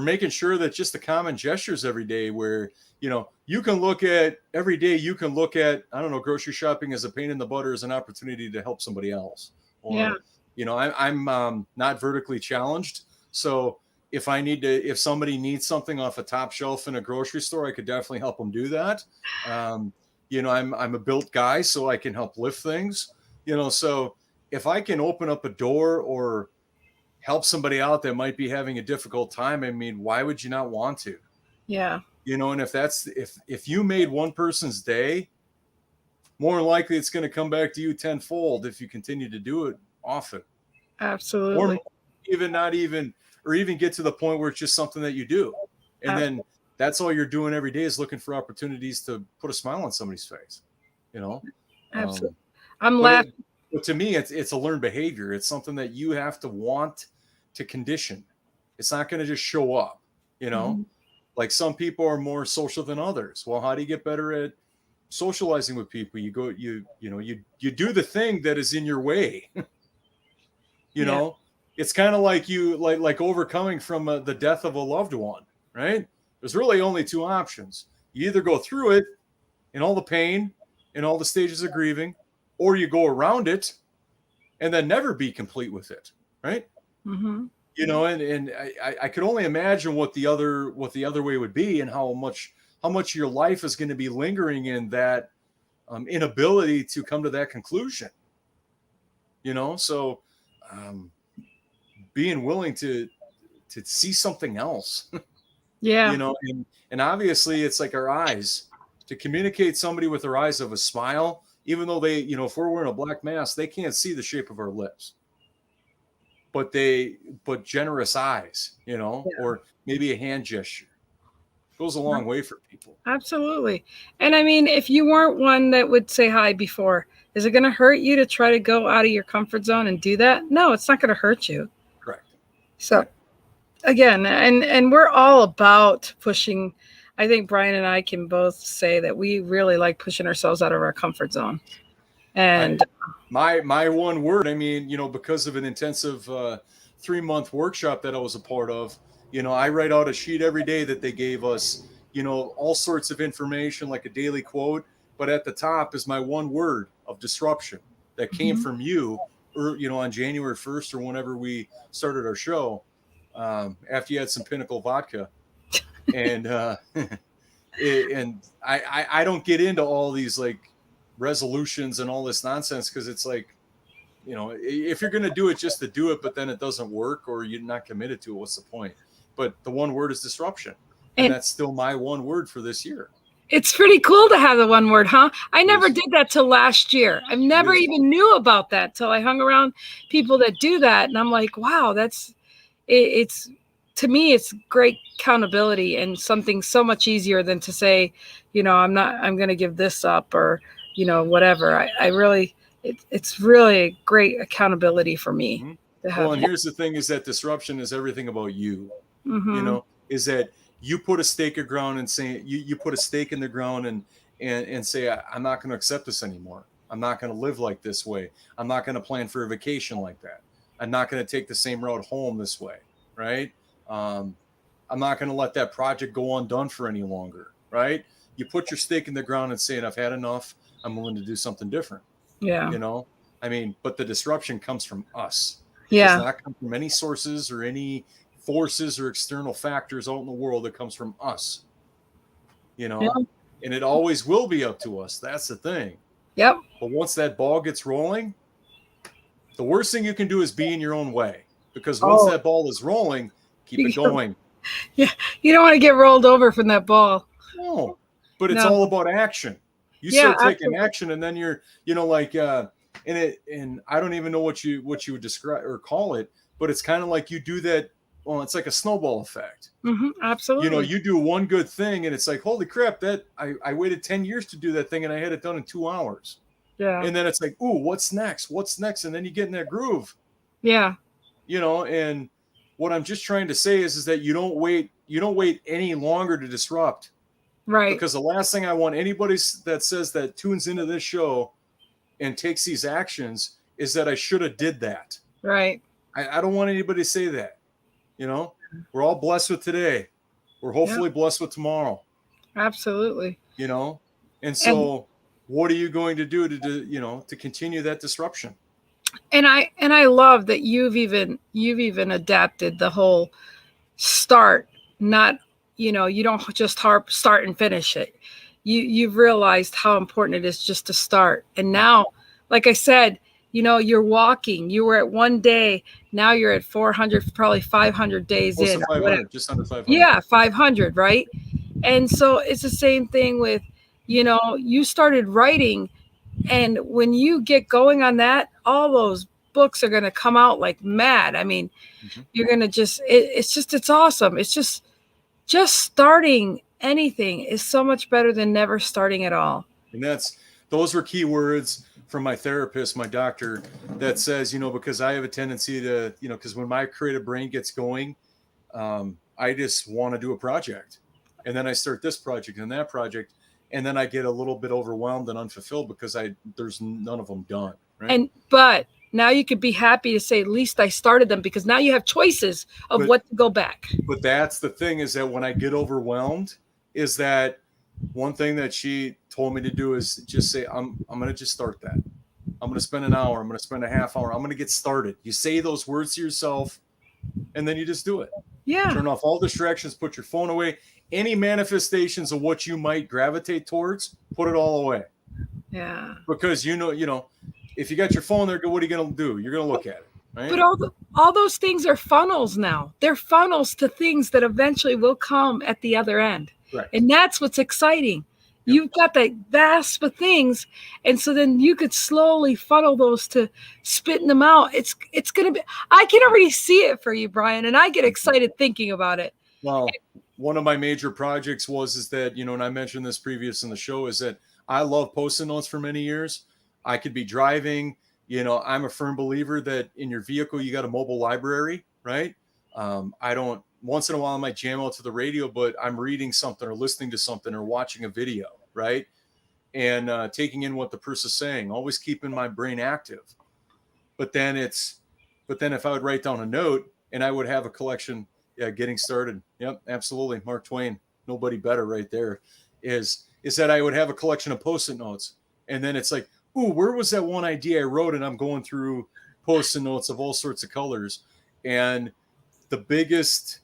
making sure that just the common gestures every day where, you can look at every day, I don't know, grocery shopping as a pain in the butt or as an opportunity to help somebody else. Or, I'm not vertically challenged. So if somebody needs something off a top shelf in a grocery store, I could definitely help them do that. I'm a built guy, so I can help lift things, so if I can open up a door or help somebody out that might be having a difficult time, I mean, why would you not want to? Yeah. And if you made one person's day, more than likely it's going to come back to you tenfold if you continue to do it often. Absolutely. Or even get to the point where it's just something that you do. And then that's all you're doing every day is looking for opportunities to put a smile on somebody's face, Absolutely. I'm laughing. But to me, it's a learned behavior. It's something that you have to want to condition. It's not going to just show up, Mm-hmm. Like some people are more social than others. Well, how do you get better at socializing with people? You do the thing that is in your way. It's kind of like like overcoming from the death of a loved one, right? There's really only two options. You either go through it and all the pain and all the stages of grieving, or you go around it and then never be complete with it, right? Mm-hmm. And I could only imagine what the other way would be, and how much of your life is going to be lingering in that inability to come to that conclusion. So being willing to see something else. Yeah. And obviously it's like our eyes, to communicate somebody with their eyes of a smile, even though they, if we're wearing a black mask, they can't see the shape of our lips, but generous eyes, or maybe a hand gesture goes a long way for people. Absolutely. And I mean, if you weren't one that would say hi before, is it going to hurt you to try to go out of your comfort zone and do that? No, it's not going to hurt you. Correct. So again, and we're all about pushing. I think Brian and I can both say that we really like pushing ourselves out of our comfort zone. And my one word, I mean, because of an intensive 3-month workshop that I was a part of, I write out a sheet every day that they gave us, all sorts of information, like a daily quote, but at the top is my one word of disruption that came from you, or, on January 1st or whenever we started our show, after you had some Pinnacle vodka. And and I don't get into all these like resolutions and all this nonsense, because it's like, if you're going to do it just to do it, but then it doesn't work or you're not committed to it, what's the point? But the one word is disruption, and that's still my one word for this year. It's pretty cool to have the one word, huh? I never did that till last year. I never even knew about that till I hung around people that do that, and I'm like, wow, it's to me, it's great accountability and something so much easier than to say, I'm going to give this up, or, whatever. I really, it's really a great accountability for me. Mm-hmm. To have. Well, and here's the thing is that disruption is everything about you, Mm-hmm. Is that you put a stake in the ground and say, you put a stake in the ground and say, I'm not going to accept this anymore. I'm not going to live like this way. I'm not going to plan for a vacation like that. I'm not going to take the same route home this way. Right. I'm not going to let that project go undone for any longer. Right. You put your stake in the ground and say, I've had enough. I'm willing to do something different. Yeah. I mean, but the disruption comes from us. It Yeah. does not come from any sources or any forces or external factors out in the world. That comes from us, and it always will be up to us. That's the thing. Yep. But once that ball gets rolling, the worst thing you can do is be in your own way, because once that ball is rolling, keep it going. Yeah. You don't want to get rolled over from that ball. No, but it's all about action. You start taking action, and then you're, and I don't even know what you would describe or call it, but it's kind of like you do that. Well, it's like a snowball effect. Mm-hmm, absolutely. You do one good thing, and it's like, holy crap, that I waited 10 years to do that thing, and I had it done in 2 hours. Yeah. And then it's like, ooh, what's next? What's next? And then you get in that groove. Yeah. And what I'm just trying to say is that you don't wait any longer to disrupt. Right. Because the last thing I want anybody that says that tunes into this show and takes these actions is that I should have did that. Right. I don't want anybody to say that, we're all blessed with today. We're hopefully blessed with tomorrow. Absolutely. You know, and so what are you going to do to continue that disruption? And I love that you've even adapted the whole start, not, you don't just start and finish it. You've realized how important it is just to start. And now, like I said, you're walking. You were at one day. Now you're at 400, probably 500 days Close in. to 500, just under 500. Yeah, 500, right? And so it's the same thing with, you started writing, and when you get going on that, all those books are going to come out like mad. I mean, you're going to it's awesome. It's just starting anything is so much better than never starting at all. And those were key words from my therapist, my doctor, that says, because I have a tendency to, because when my creative brain gets going, I just want to do a project. And then I start this project and that project. And then I get a little bit overwhelmed and unfulfilled because there's none of them done. Right? But now you could be happy to say, at least I started them, because now you have choices of what to go back. But that's the thing, is that when I get overwhelmed, is that one thing that she told me to do is just say, I'm going to just start that. I'm going to spend an hour. I'm going to spend a half hour. I'm going to get started. You say those words to yourself, and then you just do it. Yeah. Turn off all distractions, put your phone away. Any manifestations of what you might gravitate towards, put it all away. Yeah. Because, if you got your phone there, what are you going to do? You're going to look at it. Right? But all those things are funnels now. They're funnels to things that eventually will come at the other end. Right. And that's what's exciting. Yep. You've got that vast of things. And so then you could slowly funnel those to spitting them out. It's going to be, I can already see it for you, Brian. And I get excited thinking about it. Well, one of my major projects is that, and I mentioned this previous in the show, is that I love Post-it notes for many years. I could be driving, I'm a firm believer that in your vehicle, you got a mobile library, right? Once in a while I might jam out to the radio, but I'm reading something or listening to something or watching a video, right? And taking in what the person's saying, always keeping my brain active. But then if I would write down a note and I would have a collection, getting started. Yep, absolutely. Mark Twain, nobody better right there, is that I would have a collection of Post-it notes. And then it's like, ooh, where was that one idea I wrote? And I'm going through Post-it notes of all sorts of colors. And the biggest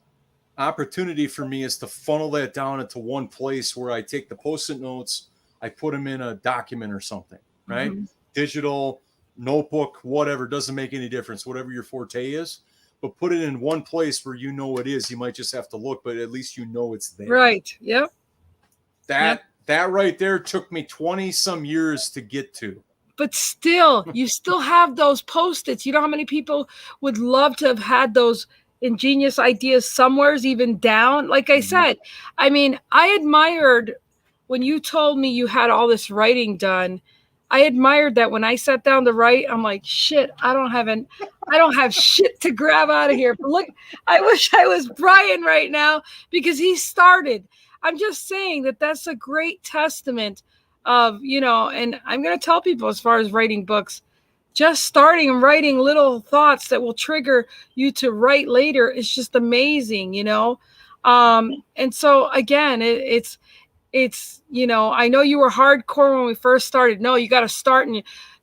opportunity for me is to funnel that down into one place where I take the Post-it notes, I put them in a document or something, right? Mm-hmm. Digital, notebook, whatever, doesn't make any difference, whatever your forte is. But put it in one place where you know it is. You might just have to look, but at least it's there. Right. Yep. That right there took me 20 some years to get to. But still, you still have those Post-its. You know how many people would love to have had those ingenious ideas somewheres even down? Like I said, I mean, I admired when you told me you had all this writing done. I admired that. When I sat down to write, I'm like, shit, I don't have shit to grab out of here. But look, I wish I was Brian right now, because he started. I'm just saying that's a great testament of, and I'm going to tell people, as far as writing books, just starting and writing little thoughts that will trigger you to write later is just amazing, And so again, it's, I know you were hardcore when we first started. No, you got to start,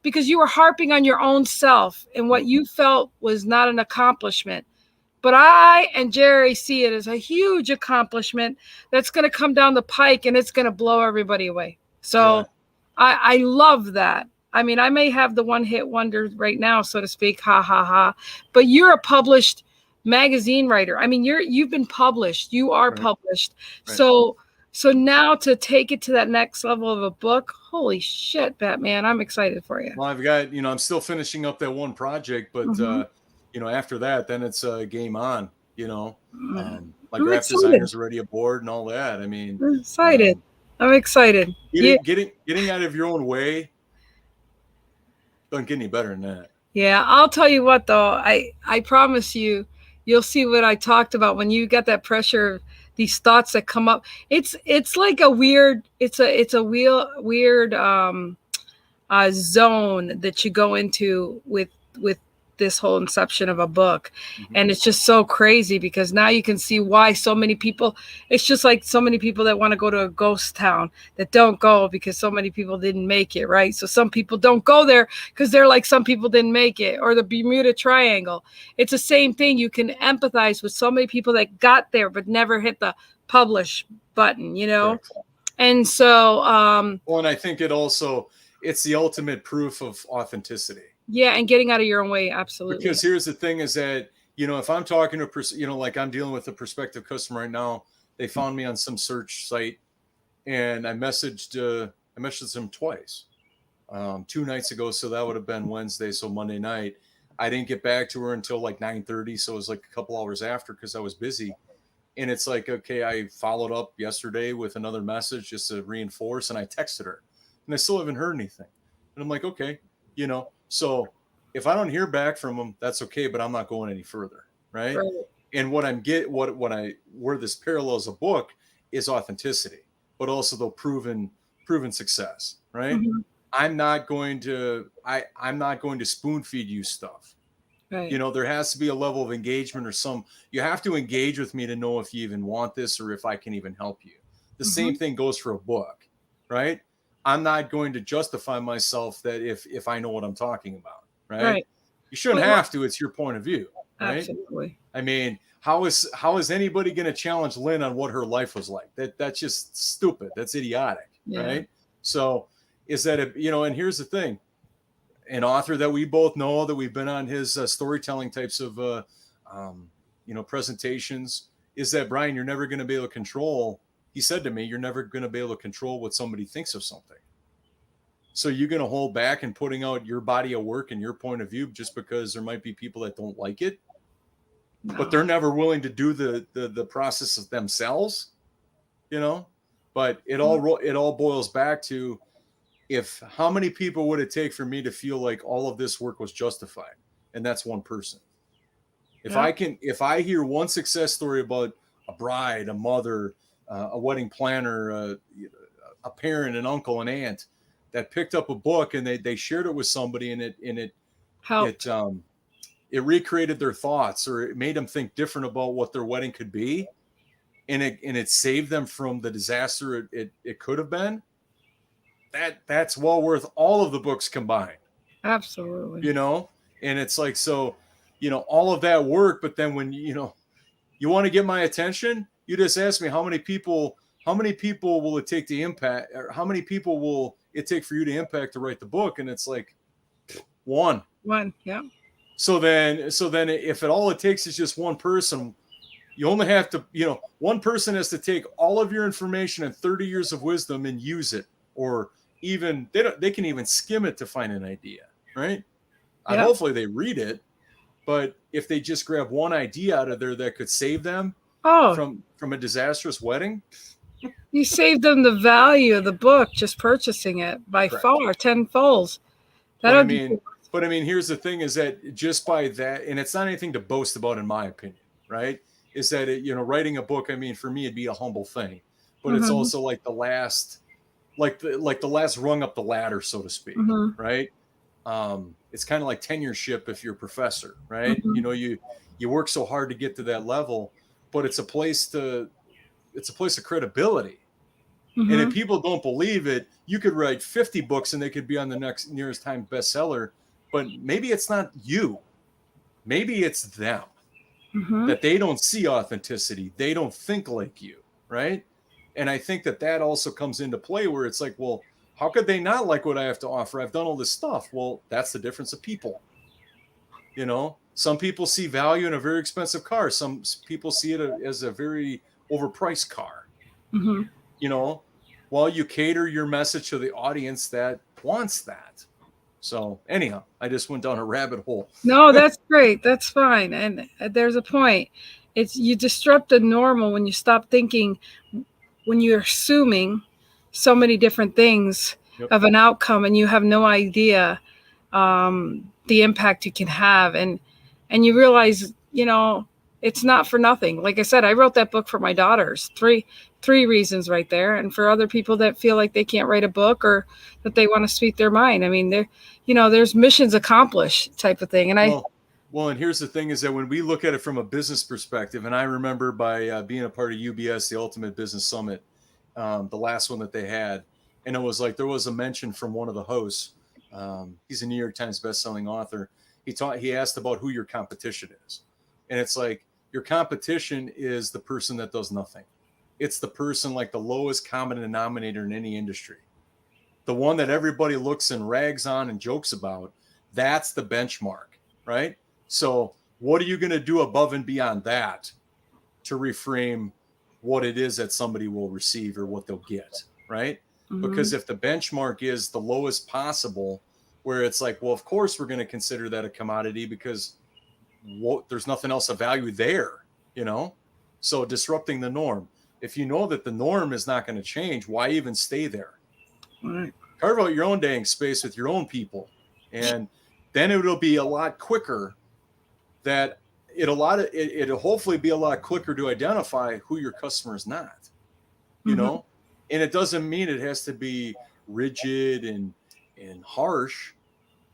because you were harping on your own self and what you felt was not an accomplishment. But I and Jerry see it as a huge accomplishment that's going to come down the pike, and it's going to blow everybody away. So I love that. I mean, I may have the one-hit wonder right now, so to speak, ha, ha, ha. But you're a published magazine writer. I mean, you've been published. You are published. Right. So now to take it to that next level of a book, holy shit, Batman, I'm excited for you. Well, I've got, I'm still finishing up that one project, but, after that, then it's game on, my graphic designer's already aboard and all that. I mean, I'm excited. I'm excited. Getting out of your own way doesn't get any better than that. Yeah, I'll tell you what, though. I promise you'll see what I talked about when you got that pressure, these thoughts that come up. It's like a weird, it's a weird zone that you go into with this whole inception of a book. And it's just so crazy because now you can see why so many people, it's just like so many people that want to go to a ghost town that don't go because so many people didn't make it, right? So some people don't go there because they're like, some people didn't make it, or the Bermuda Triangle. It's the same thing. You can empathize with so many people that got there but never hit the publish button, you know? Correct. And so well, and I think it's the ultimate proof of authenticity. Yeah, and getting out of your own way, absolutely. Because here's the thing is that, you know, if I'm talking to like I'm dealing with a prospective customer right now, they found me on some search site, and I messaged them twice, 2 nights ago. So that would have been Wednesday. So Monday night, I didn't get back to her until like 9:30. So it was like a couple hours after because I was busy. And it's like, okay, I followed up yesterday with another message just to reinforce, and I texted her, and I still haven't heard anything. And I'm like, okay, you know, so if I don't hear back from them, that's okay, but I'm not going any further, right? And where this parallels a book is authenticity, but also the proven success, right? I'm not going to spoon feed you stuff. Right. You know, there has to be a level of engagement you have to engage with me to know if you even want this or if I can even help you. The same thing goes for a book, right? I'm not going to justify myself that if I know what I'm talking about, right? You shouldn't have to. It's your point of view, right? Absolutely. I mean, how is anybody going to challenge Lynn on what her life was like? That's just stupid. That's idiotic, right? So is that, and here's the thing. An author that we both know, that we've been on his storytelling types of, presentations, is that, Brian, you're never going to be able to control. He said to me, you're never going to be able to control what somebody thinks of something. So you're going to hold back in putting out your body of work and your point of view just because there might be people that don't like it, but they're never willing to do the process of themselves, you know. But it all boils back to, how many people would it take for me to feel like all of this work was justified? And that's one person. If I hear one success story about a bride, a mother, a wedding planner, a parent, an uncle, an aunt that picked up a book and they shared it with somebody, and it helped. It recreated their thoughts, or it made them think different about what their wedding could be, and it saved them from the disaster it could have been. That's well worth all of the books combined. Absolutely. You know, and it's like, so, all of that work, but then when, you want to get my attention, you just ask me how many people will it take to impact, or how many people will it take for you to impact to write the book? And it's like one. Yeah. So then if all it takes is just one person, you only have to, one person has to take all of your information and 30 years of wisdom and use it, or even they can even skim it to find an idea, right? And hopefully they read it, but if they just grab one idea out of there that could save them from a disastrous wedding, you saved them the value of the book just purchasing it by far, tenfold. But I mean, here's the thing: is that just by that, and it's not anything to boast about, in my opinion, right? Is that writing a book? I mean, for me, it'd be a humble thing, but it's also like the last. Like the last rung up the ladder, so to speak, right? It's kind of like tenureship if you're a professor, right? You work so hard to get to that level, but it's a place of credibility. And if people don't believe it, you could write 50 books and they could be on the nearest time bestseller, but maybe it's not you. Maybe it's them. That they don't see authenticity. They don't think like you, right? And I think that also comes into play, where it's like, well, how could they not like what I have to offer? I've done all this stuff. Well, that's the difference of people. Some people see value in a very expensive car. Some people see it as a very overpriced car. While you cater your message to the audience that wants that. So anyhow, I just went down a rabbit hole. No, that's great. That's fine. And there's a point. You disrupt the normal when you stop thinking, when you're assuming so many different things of an outcome, and you have no idea the impact you can have. And you realize, it's not for nothing. Like I said, I wrote that book for my daughters. Three reasons right there. And for other people that feel like they can't write a book, or that they want to speak their mind. I mean, there's missions accomplished type of thing. And Well, and here's the thing is that when we look at it from a business perspective, and I remember by being a part of UBS, the Ultimate Business Summit, the last one that they had, and it was like there was a mention from one of the hosts. He's a New York Times bestselling author. He asked about who your competition is, and it's like your competition is the person that does nothing. It's the person like the lowest common denominator in any industry, the one that everybody looks and rags on and jokes about. That's the benchmark, right? So what are you going to do above and beyond that to reframe what it is that somebody will receive or what they'll get, right? Mm-hmm. Because if the benchmark is the lowest possible, where it's like, well, of course we're going to consider that a commodity because there's nothing else of value there, you know? So disrupting the norm. If you know that the norm is not going to change, why even stay there? Right. Carve out your own dang space with your own people. And then it'll be a lot quicker that it'll hopefully be a lot quicker to identify who your customer is not, you know? And it doesn't mean it has to be rigid and harsh.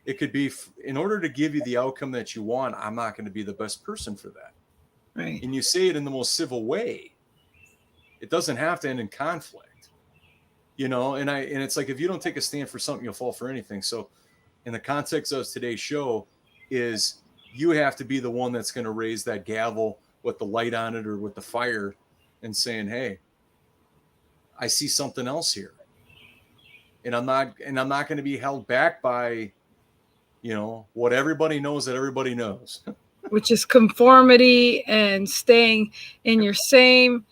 It could be, in order to give you the outcome that you want, I'm not going to be the best person for that. Right. And you say it in the most civil way. It doesn't have to end in conflict, you know? And it's like, if you don't take a stand for something, you'll fall for anything. So in the context of today's show is you have to be the one that's going to raise that gavel with the light on it or with the fire and saying, hey, I see something else here. And I'm not going to be held back by, you know, what everybody knows that everybody knows. Which is conformity and staying in your same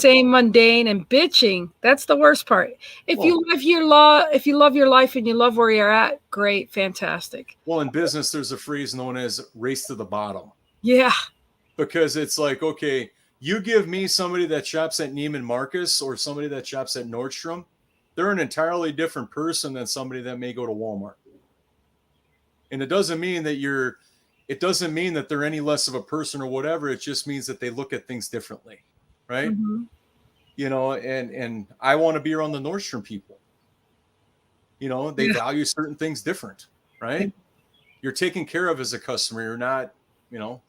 mundane and bitching. That's the worst part. If you love your life and you love where you're at, great, fantastic. Well, in business, there's a phrase known as race to the bottom. Yeah. Because it's like, okay, you give me somebody that shops at Neiman Marcus or somebody that shops at Nordstrom, they're an entirely different person than somebody that may go to Walmart. And it doesn't mean that they're any less of a person or whatever. It just means that they look at things differently. Right. Mm-hmm. You know, and I want to be around the Nordstrom people. You know, they value certain things different. Right. You're taken care of as a customer. You're not, you know,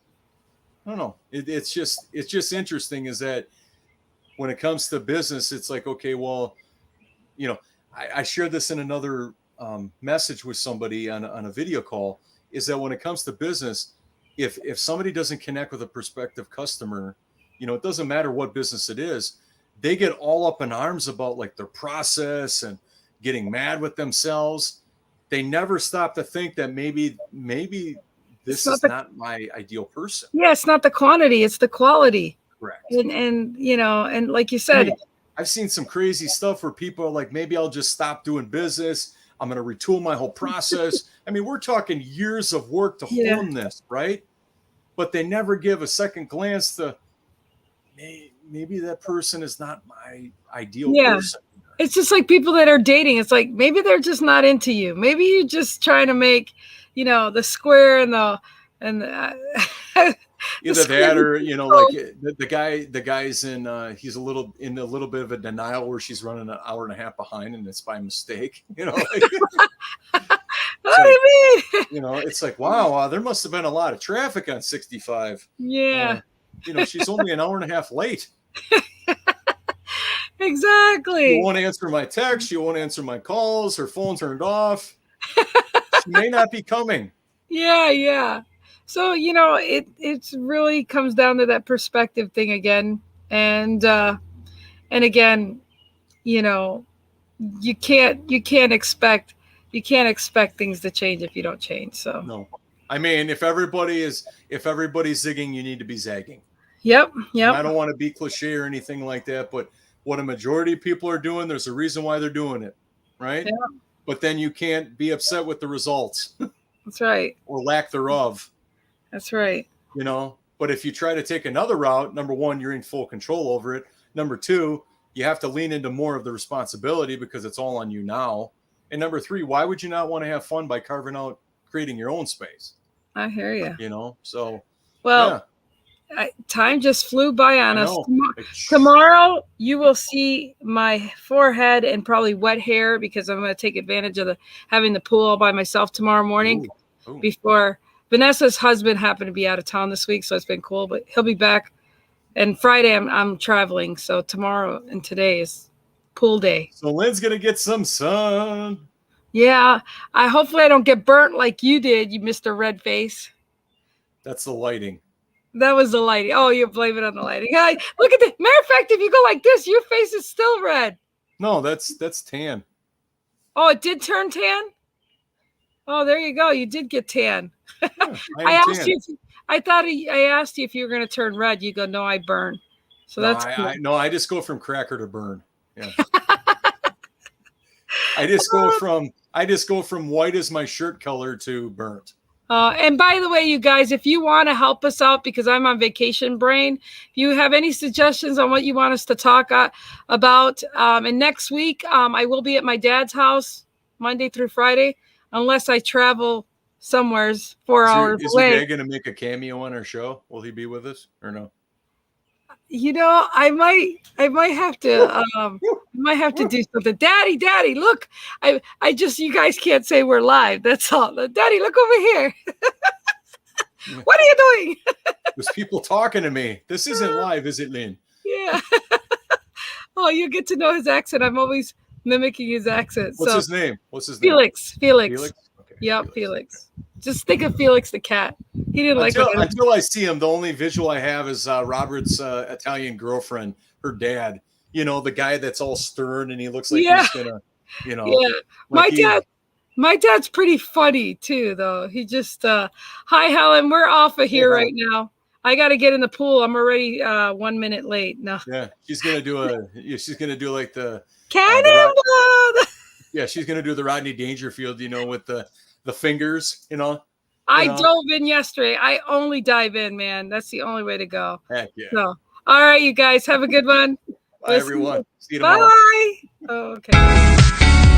I don't know. It's just interesting is that when it comes to business, it's like, okay, well, you know, I shared this in another message with somebody on a video call, is that when it comes to business, if somebody doesn't connect with a prospective customer, you know, it doesn't matter what business it is, they get all up in arms about like their process and getting mad with themselves. They never stop to think that maybe this is not my ideal person. Yeah, it's not the quantity, it's the quality. Correct. And you know, and like you said, I've seen some crazy stuff where people are like, maybe I'll just stop doing business. I'm going to retool my whole process. I mean, we're talking years of work to hone this, right? But they never give a second glance to, maybe that person is not my ideal person. It's just like people that are dating. It's like, maybe they're just not into you. Maybe you're just trying to make, you know, the square and the either that or, you know, like the guy's in he's a little bit of a denial where she's running an hour and a half behind and it's by mistake, you know. Like, what do you mean? You know, it's like, wow, there must have been a lot of traffic on 65. Yeah. You know, she's only an hour and a half late. Exactly. You won't answer my text. You won't answer my calls. Her phone turned off. She may not be coming. Yeah. So, you know, it really comes down to that perspective thing again. And again, you know, you can't expect things to change if you don't change. So no. I mean, if everybody's zigging, you need to be zagging. Yep. I don't want to be cliche or anything like that, but what a majority of people are doing, there's a reason why they're doing it, right? Yeah. But then you can't be upset with the results. That's right. Or lack thereof. That's right. You know, but if you try to take another route, number one, you're in full control over it. Number two, you have to lean into more of the responsibility because it's all on you now. And number three, why would you not want to have fun by creating your own space? I hear you. You know, so. Well, time just flew by on us. Tomorrow, you will see my forehead and probably wet hair because I'm going to take advantage of having the pool all by myself tomorrow morning. Ooh. Before Vanessa's husband happened to be out of town this week, so it's been cool, but he'll be back. And Friday I'm traveling, so tomorrow and today is pool day. So Lynn's gonna get some sun. Yeah, hopefully I don't get burnt like you did, you Mr. Red Face. That's the lighting. That was the lighting. Oh, you blame it on the lighting. Look at the matter of fact, if you go like this, your face is still red. No, that's tan. Oh, it did turn tan? Oh, there you go. You did get tan. Yeah, I asked you. I asked you if you were going to turn red. You go, no, I burn. So no, that's cool. I just go from cracker to burn. Yeah. I just go from white as my shirt color to burnt. And by the way, you guys, if you want to help us out, because I'm on vacation brain, if you have any suggestions on what you want us to talk about, and next week, I will be at my dad's house Monday through Friday, unless I travel somewheres 4 hours away. Is your dad going to make a cameo on our show? Will he be with us or no? You know, I might have to do something. Daddy, look, I just, you guys can't say we're live. That's all. Daddy, look over here. What are you doing? There's people talking to me. This isn't live, is it, Lynn? Yeah. Oh, you get to know his accent. I'm always mimicking his accent. What's his name? Felix. Felix? Okay. Yep, Felix. Just think of Felix the cat. He didn't until I see him. The only visual I have is Robert's Italian girlfriend, her dad. You know, the guy that's all stern and he looks like he's gonna, you know. Yeah. My dad's pretty funny too, though. He just hi Helen, we're off of here right now. I got to get in the pool. I'm already 1 minute late. No. Yeah, she's gonna do like the Cannonball. Yeah, she's gonna do the Rodney Dangerfield, you know, with the fingers, you know. I dove in yesterday. I only dive in, man. That's the only way to go. Heck yeah. So, all right, you guys have a good one. Bye, everyone. See you tomorrow. Bye. Oh, okay.